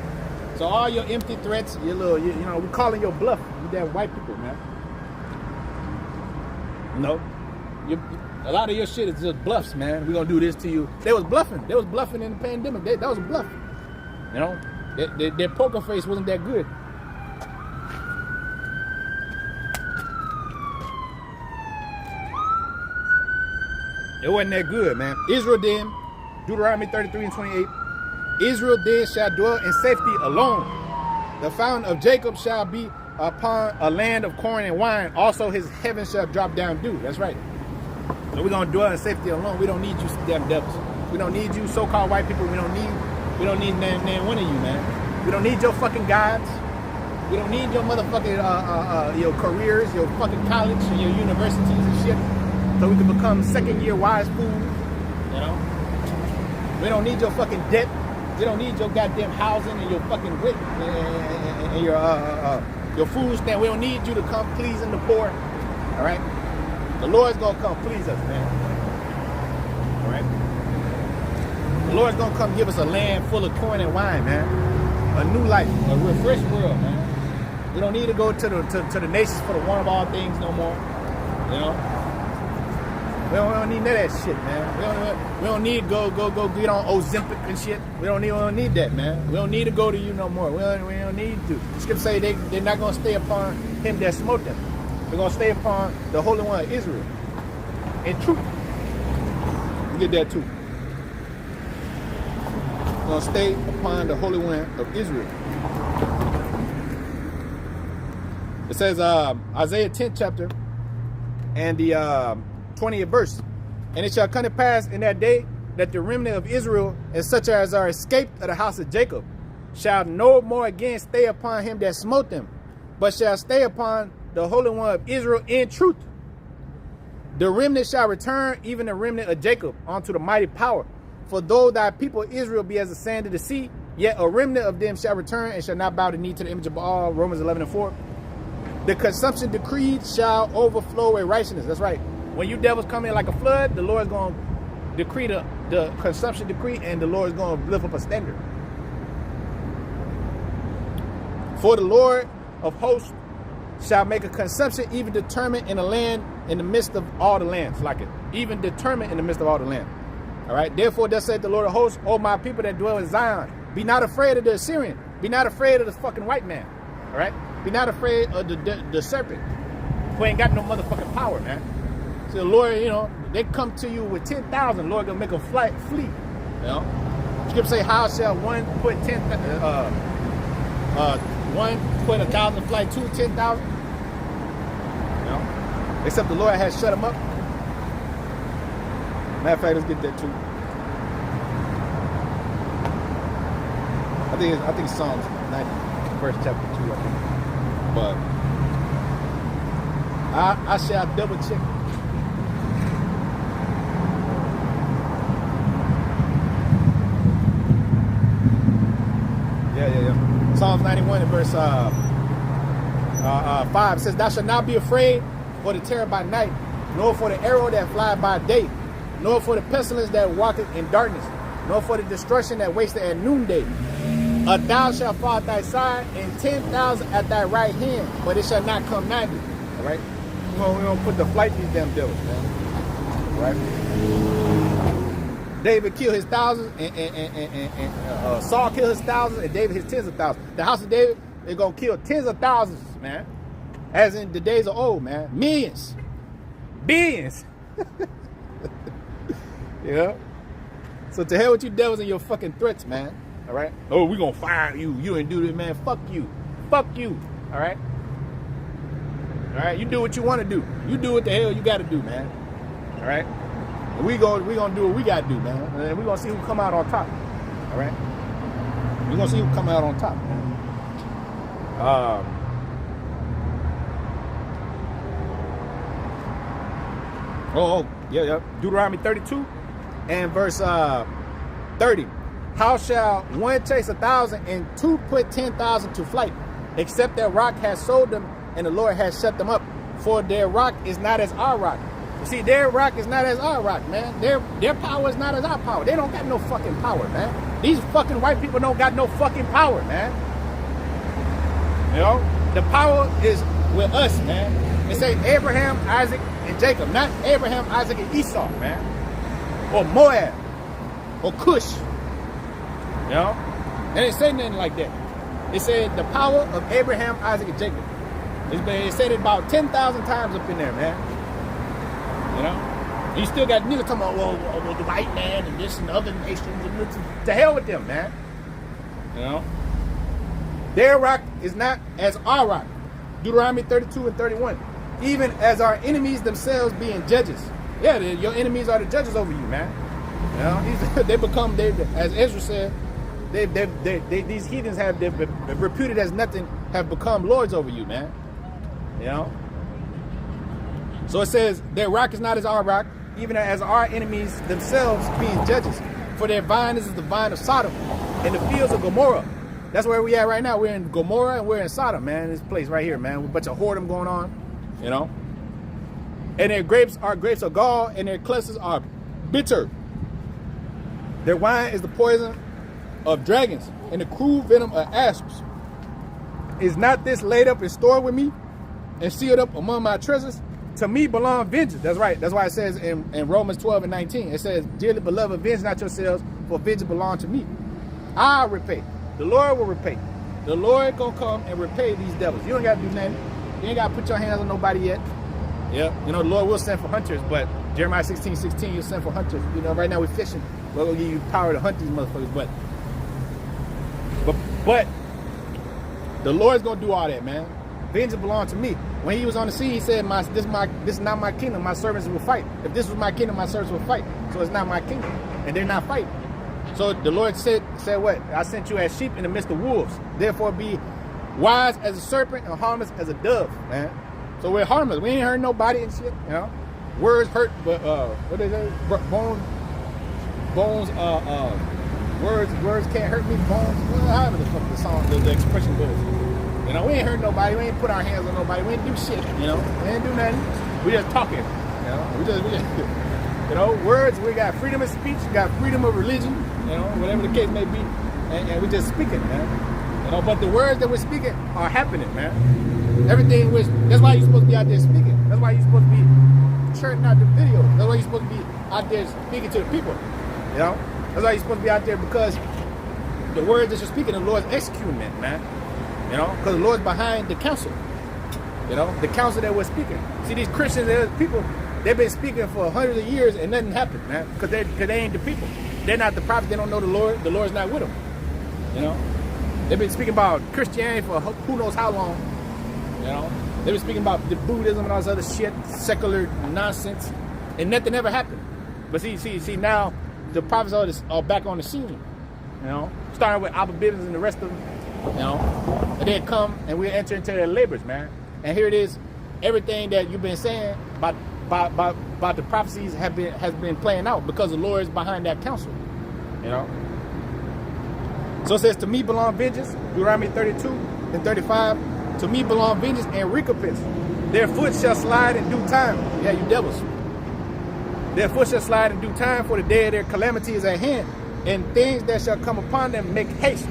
So all your empty threats, your little, we calling your bluff. You damn white people, man. A lot of your shit is just bluffs, man. We're gonna do this to you. They was bluffing. They was bluffing in the pandemic. That was a bluff. Their poker face wasn't that good. It wasn't that good, man. Israel then, Deuteronomy 33 and 28. Israel then shall dwell in safety alone. The fountain of Jacob shall be upon a land of corn and wine, also his heaven shall drop down dew. That's right. So we're gonna dwell in safety alone. We don't need you damn devils. We don't need you so-called white people. We don't need one of you, man. We don't need your fucking gods. We don't need your motherfucking your careers, your fucking college, and your universities and shit, so we can become second-year wise fools. You know. We don't need your fucking debt. We don't need your goddamn housing and your fucking rent and your food stamp. We don't need you to come pleasing the poor. All right. The Lord's gonna come please us, man. All right. The Lord's gonna come give us a land full of corn and wine, man. A new life, a refreshed world, man. We don't need to go to the nations for the one of all things no more. You know. We don't need none of that shit, man. We don't need go get on Ozempic and shit. We don't need that, man. We don't need to go to you no more. We don't need to. The scripture say they're not gonna stay upon him that smote them. They're gonna stay upon the Holy One of Israel in truth. You get that too. They're gonna stay upon the Holy One of Israel. It says Isaiah 10th chapter and the 20th verse. And it shall come to pass in that day that the remnant of Israel and such as are escaped of the house of Jacob shall no more again stay upon him that smote them, but shall stay upon the Holy One of Israel in truth. The remnant shall return, even the remnant of Jacob, unto the mighty power. For though thy people Israel be as the sand of the sea, yet a remnant of them shall return and shall not bow the knee to the image of Baal. Romans 11:4. The consumption decreed shall overflow with righteousness. That's right. When you devils come in like a flood, the Lord's going to decree the consumption decree, and the Lord's going to lift up a standard. For the Lord of hosts shall make a consumption even determined in a land in the midst of all the lands. Like it. Even determined in the midst of all the land. All right. Therefore, thus saith the Lord of hosts, O my people that dwell in Zion, be not afraid of the Assyrian. Be not afraid of the fucking white man. All right. Be not afraid of the serpent, who ain't got no motherfucking power, man. So the Lord, you know, they come to you with 10,000. Lord gonna make a flee. You know, Scripture say, how shall one put 1,000 flight, 10,000? You know, except the Lord has shut them up. Matter of fact, let's get that too. I think it's Psalms 90, first chapter 2. I think. But I shall double check. Yeah. Psalms 91 and verse 5 says, thou shalt not be afraid for the terror by night, nor for the arrow that fly by day, nor for the pestilence that walketh in darkness, nor for the destruction that wasteth at noonday. 1,000 shall fall at thy side, and 10,000 at thy right hand, but it shall not come nigh thee. All right? We don't put the flight these damn devils, man. Right? David killed his thousands, and Saul killed his thousands, and David his tens of thousands. The house of David, they're going to kill tens of thousands, man. As in the days of old, man. Millions. Billions. You know? So to hell with you devils and your fucking threats, man. All right? Oh, we're going to fire you. You ain't do this, man. Fuck you. Fuck you. All right? All right? You do what you want to do. You do what the hell you got to do, man. All right? And we gonna do what we got to do, man. And we're going to see who come out on top. All right? We're going to see who come out on top, man. Yeah. Deuteronomy 32 and verse 30. How shall one chase 1,000 and two put 10,000 to flight, except their rock has sold them and the Lord has shut them up? For their rock is not as our rock. You see, their rock is not as our rock, man. Their power is not as our power. They don't got no fucking power, man. These fucking white people don't got no fucking power, man. You know, the power is with us, man. It say Abraham, Isaac, and Jacob, not Abraham, Isaac, and Esau, man. Or Moab, or Cush. You know? And it say nothing like that. It said the power of Abraham, Isaac, and Jacob. It said it about 10,000 times up in there, man. You know? And you still got niggas talking about, well, the white man and this and other nations. And to hell with them, man. You know? Their rock is not as our rock. Deuteronomy 32 and 31. Even as our enemies themselves being judges. Yeah, your enemies are the judges over you, man. You know, they become, as Ezra said, these heathens they've reputed as nothing, have become lords over you, man. You know? So it says, their rock is not as our rock, even as our enemies themselves being judges. For their vine is the vine of Sodom, and the fields of Gomorrah. That's where we at right now. We're in Gomorrah and we're in Sodom, man. This place right here, man. With a bunch of whoredom going on, you know. And their grapes are grapes of gall, and their clusters are bitter. Their wine is the poison of dragons, and the cruel venom of asps. Is not this laid up and stored with me, and sealed up among my treasures? To me belong vengeance. That's right. That's why it says in Romans 12 and 19, it says, dearly beloved, avenge not yourselves, for vengeance belong to me. I'll repay. The Lord will repay. The Lord gonna come and repay these devils. You don't gotta do nothing. You ain't gotta put your hands on nobody yet. Yeah, you know, the Lord will send for hunters, but Jeremiah 16:16, you'll send for hunters. You know, right now we're fishing. We're gonna give you power to hunt these motherfuckers, but the Lord's gonna do all that, man. Vengeance belongs to me. When he was on the scene, he said, this is not my kingdom, my servants will fight. If this was my kingdom, my servants will fight. So it's not my kingdom, and they're not fighting. So the Lord said what? I sent you as sheep in the midst of wolves. Therefore be wise as a serpent and harmless as a dove, man. So we're harmless. We ain't hurt nobody and shit, you know. Words hurt, but what they say? Words can't hurt me. Bones. Well, however the fuck the song, the expression goes. You know, we ain't hurt nobody. We ain't put our hands on nobody. We ain't do shit. You know, we ain't do nothing. We just talking. You know, we just you know, words. We got freedom of speech. We got freedom of religion. You know, whatever the case may be, and we just speaking, man. You know, but the words that we're speaking are happening, man. Everything which, that's why you're supposed to be out there speaking. That's why you're supposed to be churning out the videos. That's why you're supposed to be out there speaking to the people. You know, that's why you're supposed to be out there, because the words that you're speaking, the Lord's executing it, man. You know, because the Lord's behind the counsel. You know, the counsel that we're speaking. See, these Christians, people, they've been speaking for hundreds of years and nothing happened, man. Because they ain't the people. They're not the prophets. They don't know the Lord. The Lord's not with them. You know, they've been speaking about Christianity for who knows how long. You know, they've been speaking about the Buddhism and all this other shit, secular nonsense, and nothing ever happened. But see, now the prophets are back on the scene. You know, starting with Abba Bibbins and the rest of them. You know, and they come and we enter into their labors, man. And here it is, everything that you've been saying about the prophecies has been playing out, because the Lord is behind that counsel. You know. So it says, to me belong vengeance, Deuteronomy 32 and 35. To me belong vengeance and recompense. Their foot shall slide in due time. Yeah, you devils. Their foot shall slide in due time, for the day of their calamity is at hand, and things that shall come upon them make haste.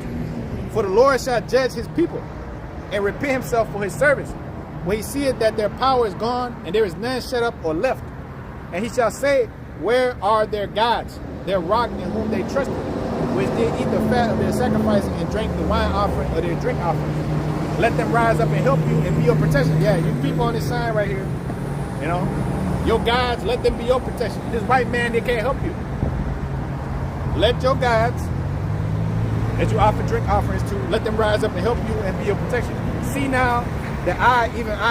For the Lord shall judge his people, and repent himself for his servants, when he seeth that their power is gone, and there is none shut up or left. And he shall say, where are their gods, their rock in whom they trusted, which did eat the fat of their sacrifices and drank the wine offering of their drink offerings? Let them rise up and help you and be your protection. Yeah, you people on this sign right here, you know, your gods, let them be your protection. This white man, they can't help you. Let your gods that you offer drink offerings to, let them rise up and help you and be your protection. See now that I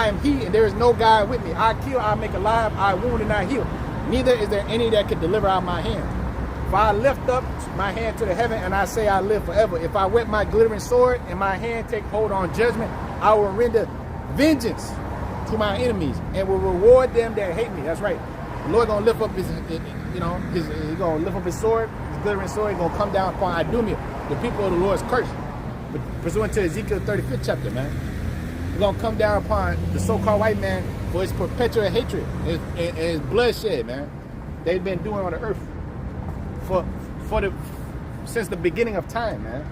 am he, and there is no God with me. I kill, I make alive, I wound and I heal. Neither is there any that can deliver out my hand. If I lift up my hand to the heaven and I say I live forever, if I whet my glittering sword and my hand take hold on judgment, I will render vengeance to my enemies and will reward them that hate me. That's right. The Lord gonna lift up his he's gonna lift up his sword, his glittering sword. He's gonna come down upon Idumea, the people of the Lord's curse, pursuant to Ezekiel 35th chapter, man. He's gonna come down upon the so-called white man for his perpetual hatred and his bloodshed, man. They've been doing on the earth since the beginning of time, man.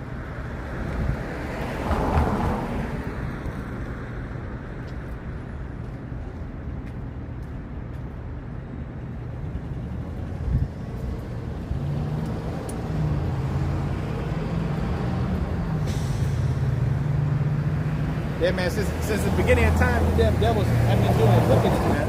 Yeah, man, since the beginning of time, you damn devils have been doing wickedness, man.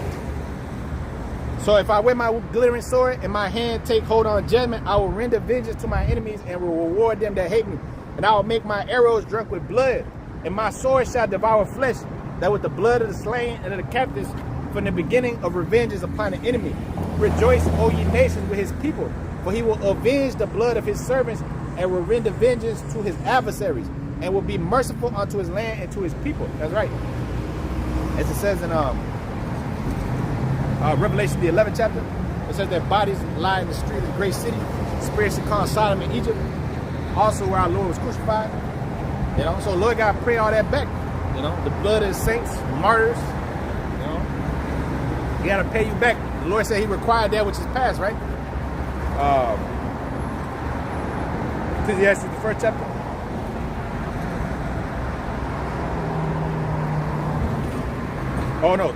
So if I wear my glittering sword and my hand take hold on judgment, I will render vengeance to my enemies and will reward them that hate me. And I will make my arrows drunk with blood, and my sword shall devour flesh, that with the blood of the slain and of the captives from the beginning of revenge is upon the enemy. Rejoice, O ye nations, with his people, for he will avenge the blood of his servants and will render vengeance to his adversaries, and will be merciful unto his land and to his people. That's right. As it says in Revelation, the 11th chapter, it says that bodies lie in the street of the great city, spirits that call Sodom in Egypt, also where our Lord was crucified. You know, so Lord God pray all that back. You know, the blood of the saints, martyrs. You know, he got to pay you back. The Lord said he required that which is past, right? Ecclesiastes, the 1st chapter. Oh no,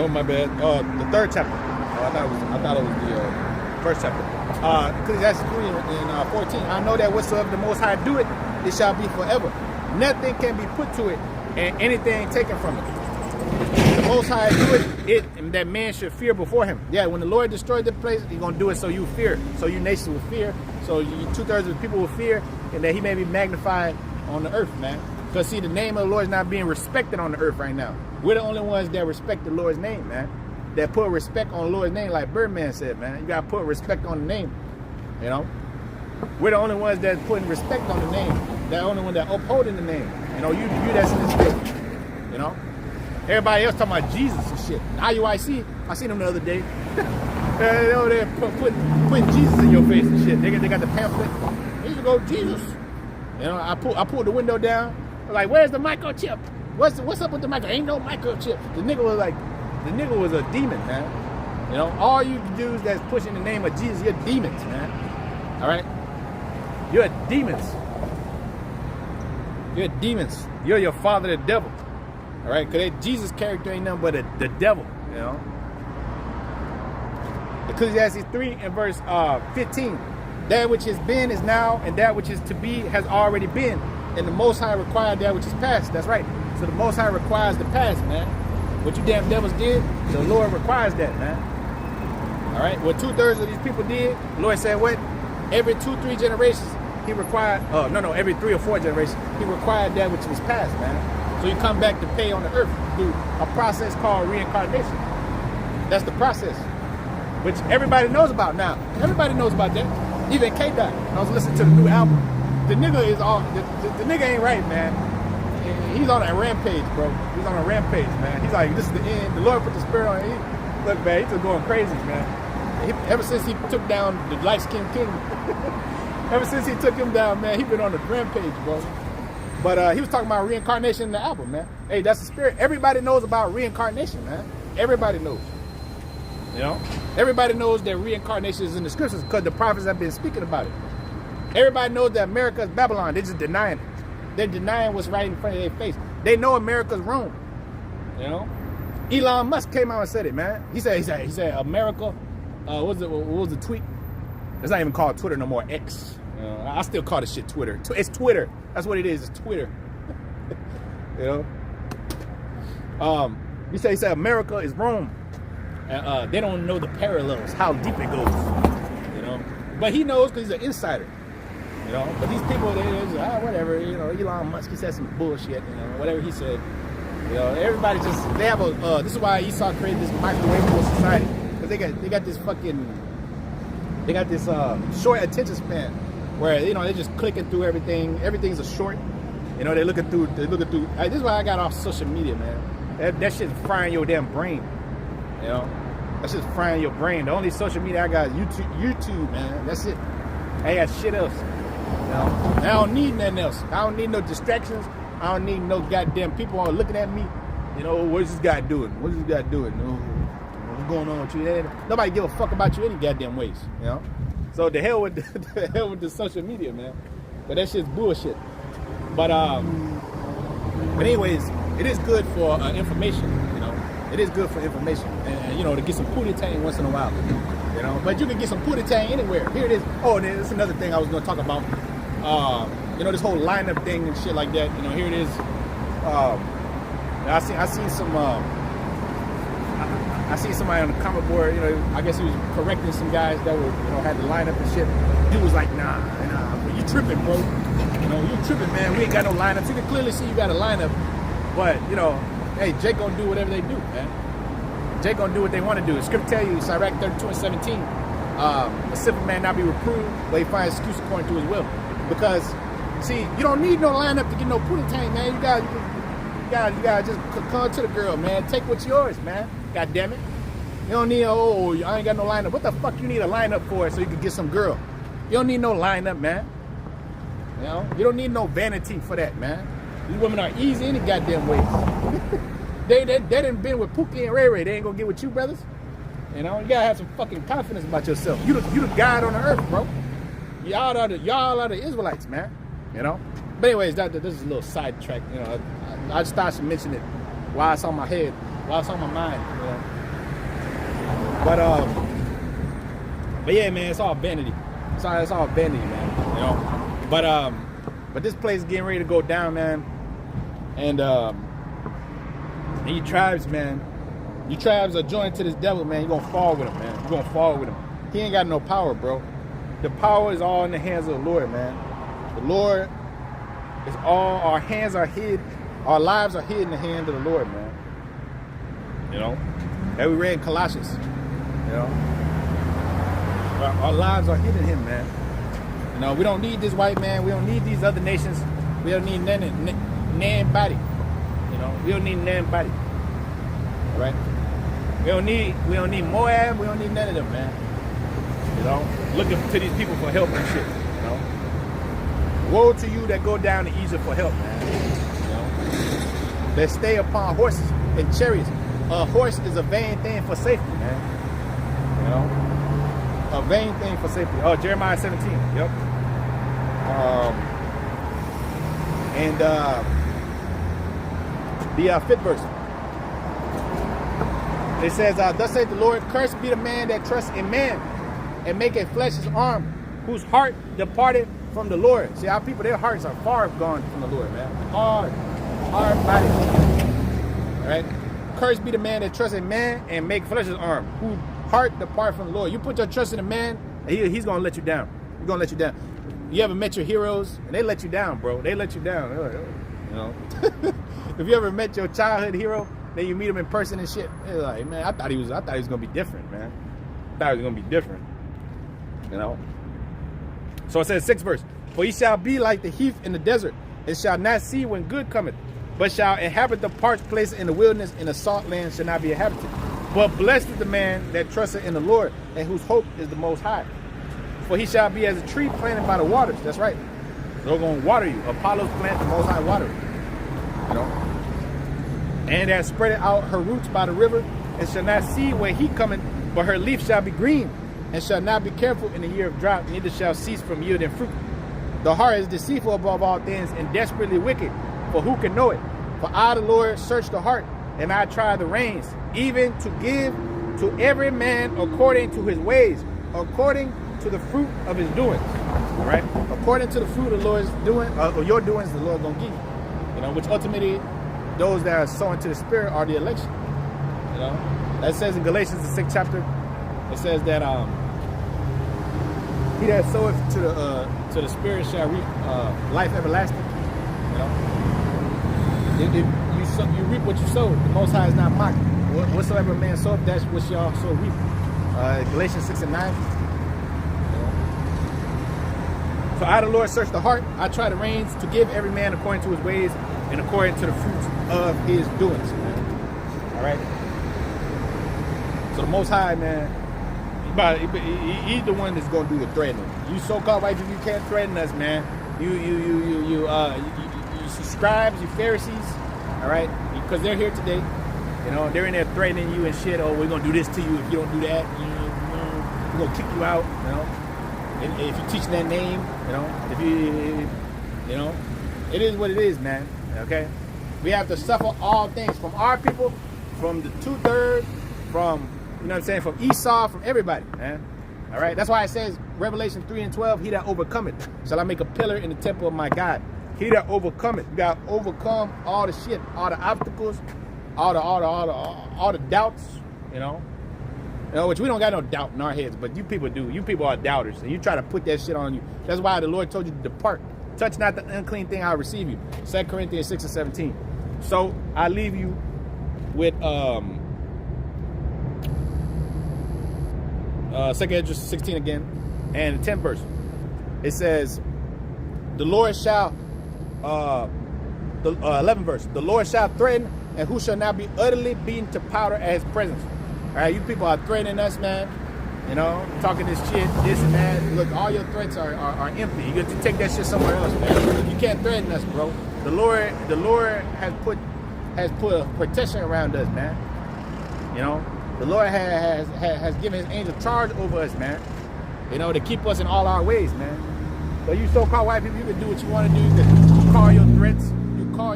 my bad. The 3rd chapter. I thought it was the 1st chapter. Ecclesiastes 3 and 14. I know that whatsoever the Most High do it, it shall be forever. Nothing can be put to it, and anything taken from it. The Most High do it, and that man should fear before him. Yeah, when the Lord destroyed the place, he's gonna do it so you fear, so you nations will fear, so you 2/3 of the people will fear, and that he may be magnified on the earth, man. Because see, the name of the Lord is not being respected on the earth right now. We're the only ones that respect the Lord's name, man. That put respect on the Lord's name, like Birdman said, man. You gotta put respect on the name, you know. We're the only ones that's putting respect on the name. The only one that upholding the name. You know, you that's in this thing. You know, everybody else talking about Jesus and shit. IUIC, I seen them the other day. They over there putting Jesus in your face and shit. They got the pamphlet. Here you go, Jesus. You know, I pulled the window down. I was like, where's the microchip? What's up with the micro? Ain't no microchip. The nigga was a demon, man. You know, all you Jews that's pushing the name of Jesus, you're demons, man. All right, you're demons. You're demons. You're your father, the devil. All right, because that Jesus character ain't nothing but the devil. You know. Ecclesiastes 3 and verse 15. That which has been is now, and that which is to be has already been. And the Most High required that which is past. That's right. So the Most High requires the past, man. What you damn devils did, the Lord requires that, man. All right. What 2/3 of these people did, the Lord said what? Every 2-3 generations, he required. Every 3 or 4 generations, he required that which was past, man. So you come back to pay on the earth through a process called reincarnation. That's the process, which everybody knows about now. Everybody knows about that. Even K-Dot. I was listening to the new album. The nigga is all the nigga ain't right, man. He's on a rampage, bro. He's on a rampage, man. He's like, this is the end. The Lord put the spirit on him. Look, man, he's just going crazy, man. Ever since he took down the light-skinned king, ever since he took him down, man, he been on a rampage, bro. But he was talking about reincarnation in the album, man. Hey, that's the spirit. Everybody knows about reincarnation, man. Everybody knows. You know? Everybody knows that reincarnation is in the scriptures because the prophets have been speaking about it. Everybody knows that America is Babylon. They're just denying it. They're denying what's right in front of their face. They know America's Rome. You know? Elon Musk came out and said it, man. He said America, what was the tweet? It's not even called Twitter no more, X. I still call this shit Twitter. It's Twitter. That's what it is. It's Twitter. You know? He said America is Rome. They don't know the parallels, how deep it goes. You know? But he knows because he's an insider. You know, but these people, they're just, whatever, you know, Elon Musk, he said some bullshit, you know, whatever he said. You know, everybody just, they have this is why Esau created this microwavable society. Because they got this short attention span where, you know, they're just clicking through everything. Everything's a short. You know, they're looking through. This is why I got off social media, man. That shit's frying your damn brain. You know, that shit's frying your brain. The only social media I got is YouTube, man. That's it. I ain't got shit else. You know? I don't need nothing else. I don't need no distractions. I don't need no goddamn people all looking at me. You know, what's this guy doing? What's this guy doing? You know, what's going on with you? Nobody give a fuck about you any goddamn ways. You know. So the hell with the social media, man. But that shit's bullshit. But anyways, it is good for information. You know, it is good for information, and you know, to get some pootie tang once in a while. You know, but you can get some pootie tang anywhere. Here it is. Oh, and there's another thing I was going to talk about. You know, this whole lineup thing and shit like that. You know, here it is. I seen some. I seen somebody on the comment board. You know, I guess he was correcting some guys that were, you know, had the lineup and shit. He was like, nah, you tripping, bro. You know, you tripping, man. We ain't got no lineups. You can clearly see you got a lineup, but you know, hey, Jake gonna do whatever they do, man. Jake gonna do what they want to do. The scripture tell you, Sirach 32:17, a simple man not be reproved, but he finds excuse according to his will. Because, see, you don't need no lineup to get no pootie tang, man. You gotta just come to the girl, man. Take what's yours, man. God damn it. You don't need, oh, I ain't got no lineup. What the fuck you need a lineup for so you can get some girl? You don't need no lineup, man. You know, you don't need no vanity for that, man. These women are easy any goddamn way. they done been with Pookie and Ray Ray. They ain't gonna get with you, brothers. You know, you gotta have some fucking confidence about yourself. You the God on the earth, bro. Y'all are the Israelites, man. You know. But anyways, this is a little sidetrack. You know, I just started to mention it while it's on my head, while it's on my mind. You know. But yeah, man, it's all vanity. It's all vanity, man. You know. But this place is getting ready to go down, man. And you tribes, man. You tribes are joined to this devil, man. You're gonna fall with him, man. You're gonna fall with him. He ain't got no power, bro. The power is all in the hands of the Lord, man. The Lord is all, our hands are hid, our lives are hid in the hand of the Lord, man. You know? That we read in Colossians. You know? Our lives are hid in him, man. You know, we don't need this white man. We don't need these other nations. We don't need nobody. You know, we don't need nobody. All right? We don't need Moab. We don't need none of them, man. You know, looking to these people for help and shit. You know, woe to you that go down to Egypt for help, man. You know, that stay upon horses and chariots. A horse is a vain thing for safety, man. You know, a vain thing for safety. Oh, Jeremiah 17. Yep. And the 5th verse. It says, thus saith the Lord, cursed be the man that trusts in man and make a flesh his arm, whose heart departed from the Lord. See, our people, their hearts are far gone from the Lord, man. Hard body. All right? Cursed be the man that trusts in man and make flesh his arm, whose heart depart from the Lord. You put your trust in a man, and he's going to let you down. He's going to let you down. You ever met your heroes, and they let you down, bro. They let you down. You know? If you ever met your childhood hero, then you meet him in person and shit. It's like, man, I thought he was gonna be different, man. I thought he was gonna be different. You know? So it says 6th verse. For he shall be like the heath in the desert, and shall not see when good cometh, but shall inhabit the parched place in the wilderness, and the salt land shall not be inhabited. But blessed is the man that trusteth in the Lord, and whose hope is the Most High. For he shall be as a tree planted by the waters. That's right. They're gonna water you. Apollo's plant, the Most High water you. You know? And has spread out her roots by the river, and shall not see where he cometh, but her leaf shall be green, and shall not be careful in the year of drought, neither shall cease from yielding fruit. The heart is deceitful above all things, and desperately wicked, for who can know it? For I, the Lord, search the heart, and I try the reins, even to give to every man according to his ways, according to the fruit of his doings. All right? According to the fruit of the Lord's doing, or your doings, the Lord gonna give you. You know, which ultimately, those that are sown to the Spirit are the election. You know, that says in Galatians, the 6th chapter, it says that he that soweth to the Spirit shall reap life everlasting. You know, if you reap what you sow, the Most High is not mocked. Whatsoever man soweth, that's what you also reap. Galatians 6 and 9. You know? So I, the Lord, search the heart. I try the reins to give every man according to his ways and according to the fruits of his doings, man. All right. So the Most High, man, he's the one that's gonna do the threatening. You so-called white people, you can't threaten us, man. You scribes, you Pharisees, all right, because they're here today. You know, they're in there threatening you and shit. Oh, we're gonna do this to you if you don't do that. We're gonna kick you out. You know, and if you teach that name, you know, if you know, it is what it is, man. Okay, we have to suffer all things from our people, from the 2/3, from, you know what I'm saying, from Esau, from everybody, man. All right, that's why it says Revelation 3 and 12, he that overcometh shall I make a pillar in the temple of my God. He that overcometh, you gotta overcome all the shit, all the obstacles, all the doubts, you know, which we don't got no doubt in our heads, but you people do. You people are doubters, and you try to put that shit on you. That's why the Lord told you to depart. Touch not the unclean thing, I'll receive you. 2 Corinthians 6 and 17. So I leave you with 2nd Ezra 16 again, and the 10th verse. It says, the Lord shall, 11th verse, the Lord shall threaten, and who shall not be utterly beaten to powder at his presence. All right, you people are threatening us, man. You know, talking this shit, this and that. Look, all your threats are empty. You get to take that shit somewhere else, man. You can't threaten us, bro. The Lord has put a protection around us, man. You know, the Lord has given his angel charge over us, man. You know, to keep us in all our ways, man. So you so-called white people, you can do what you want to do. You can call your threats. You call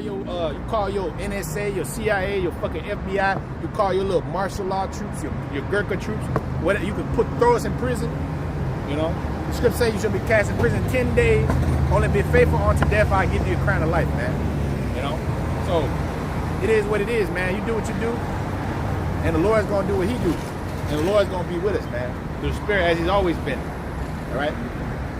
your NSA, your CIA, your fucking FBI. You call your little martial law troops, your Gurkha troops. Whatever, you can throw us in prison. You know, the script says you should be cast in prison 10 days. Only be faithful unto death. I give you a crown of life, man. You know, so it is what it is, man. You do what you do, and the Lord's gonna do what He do, and the Lord's gonna be with us, man. Through the Spirit, as He's always been. All right.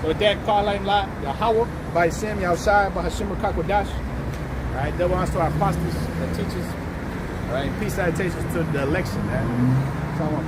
So with that, call line lot Yahweh by Shem Yahushai by Hashem Kakodash. All right. Double honors to our apostles and teachers. All right. Peace salutations to the election, man. Shalom.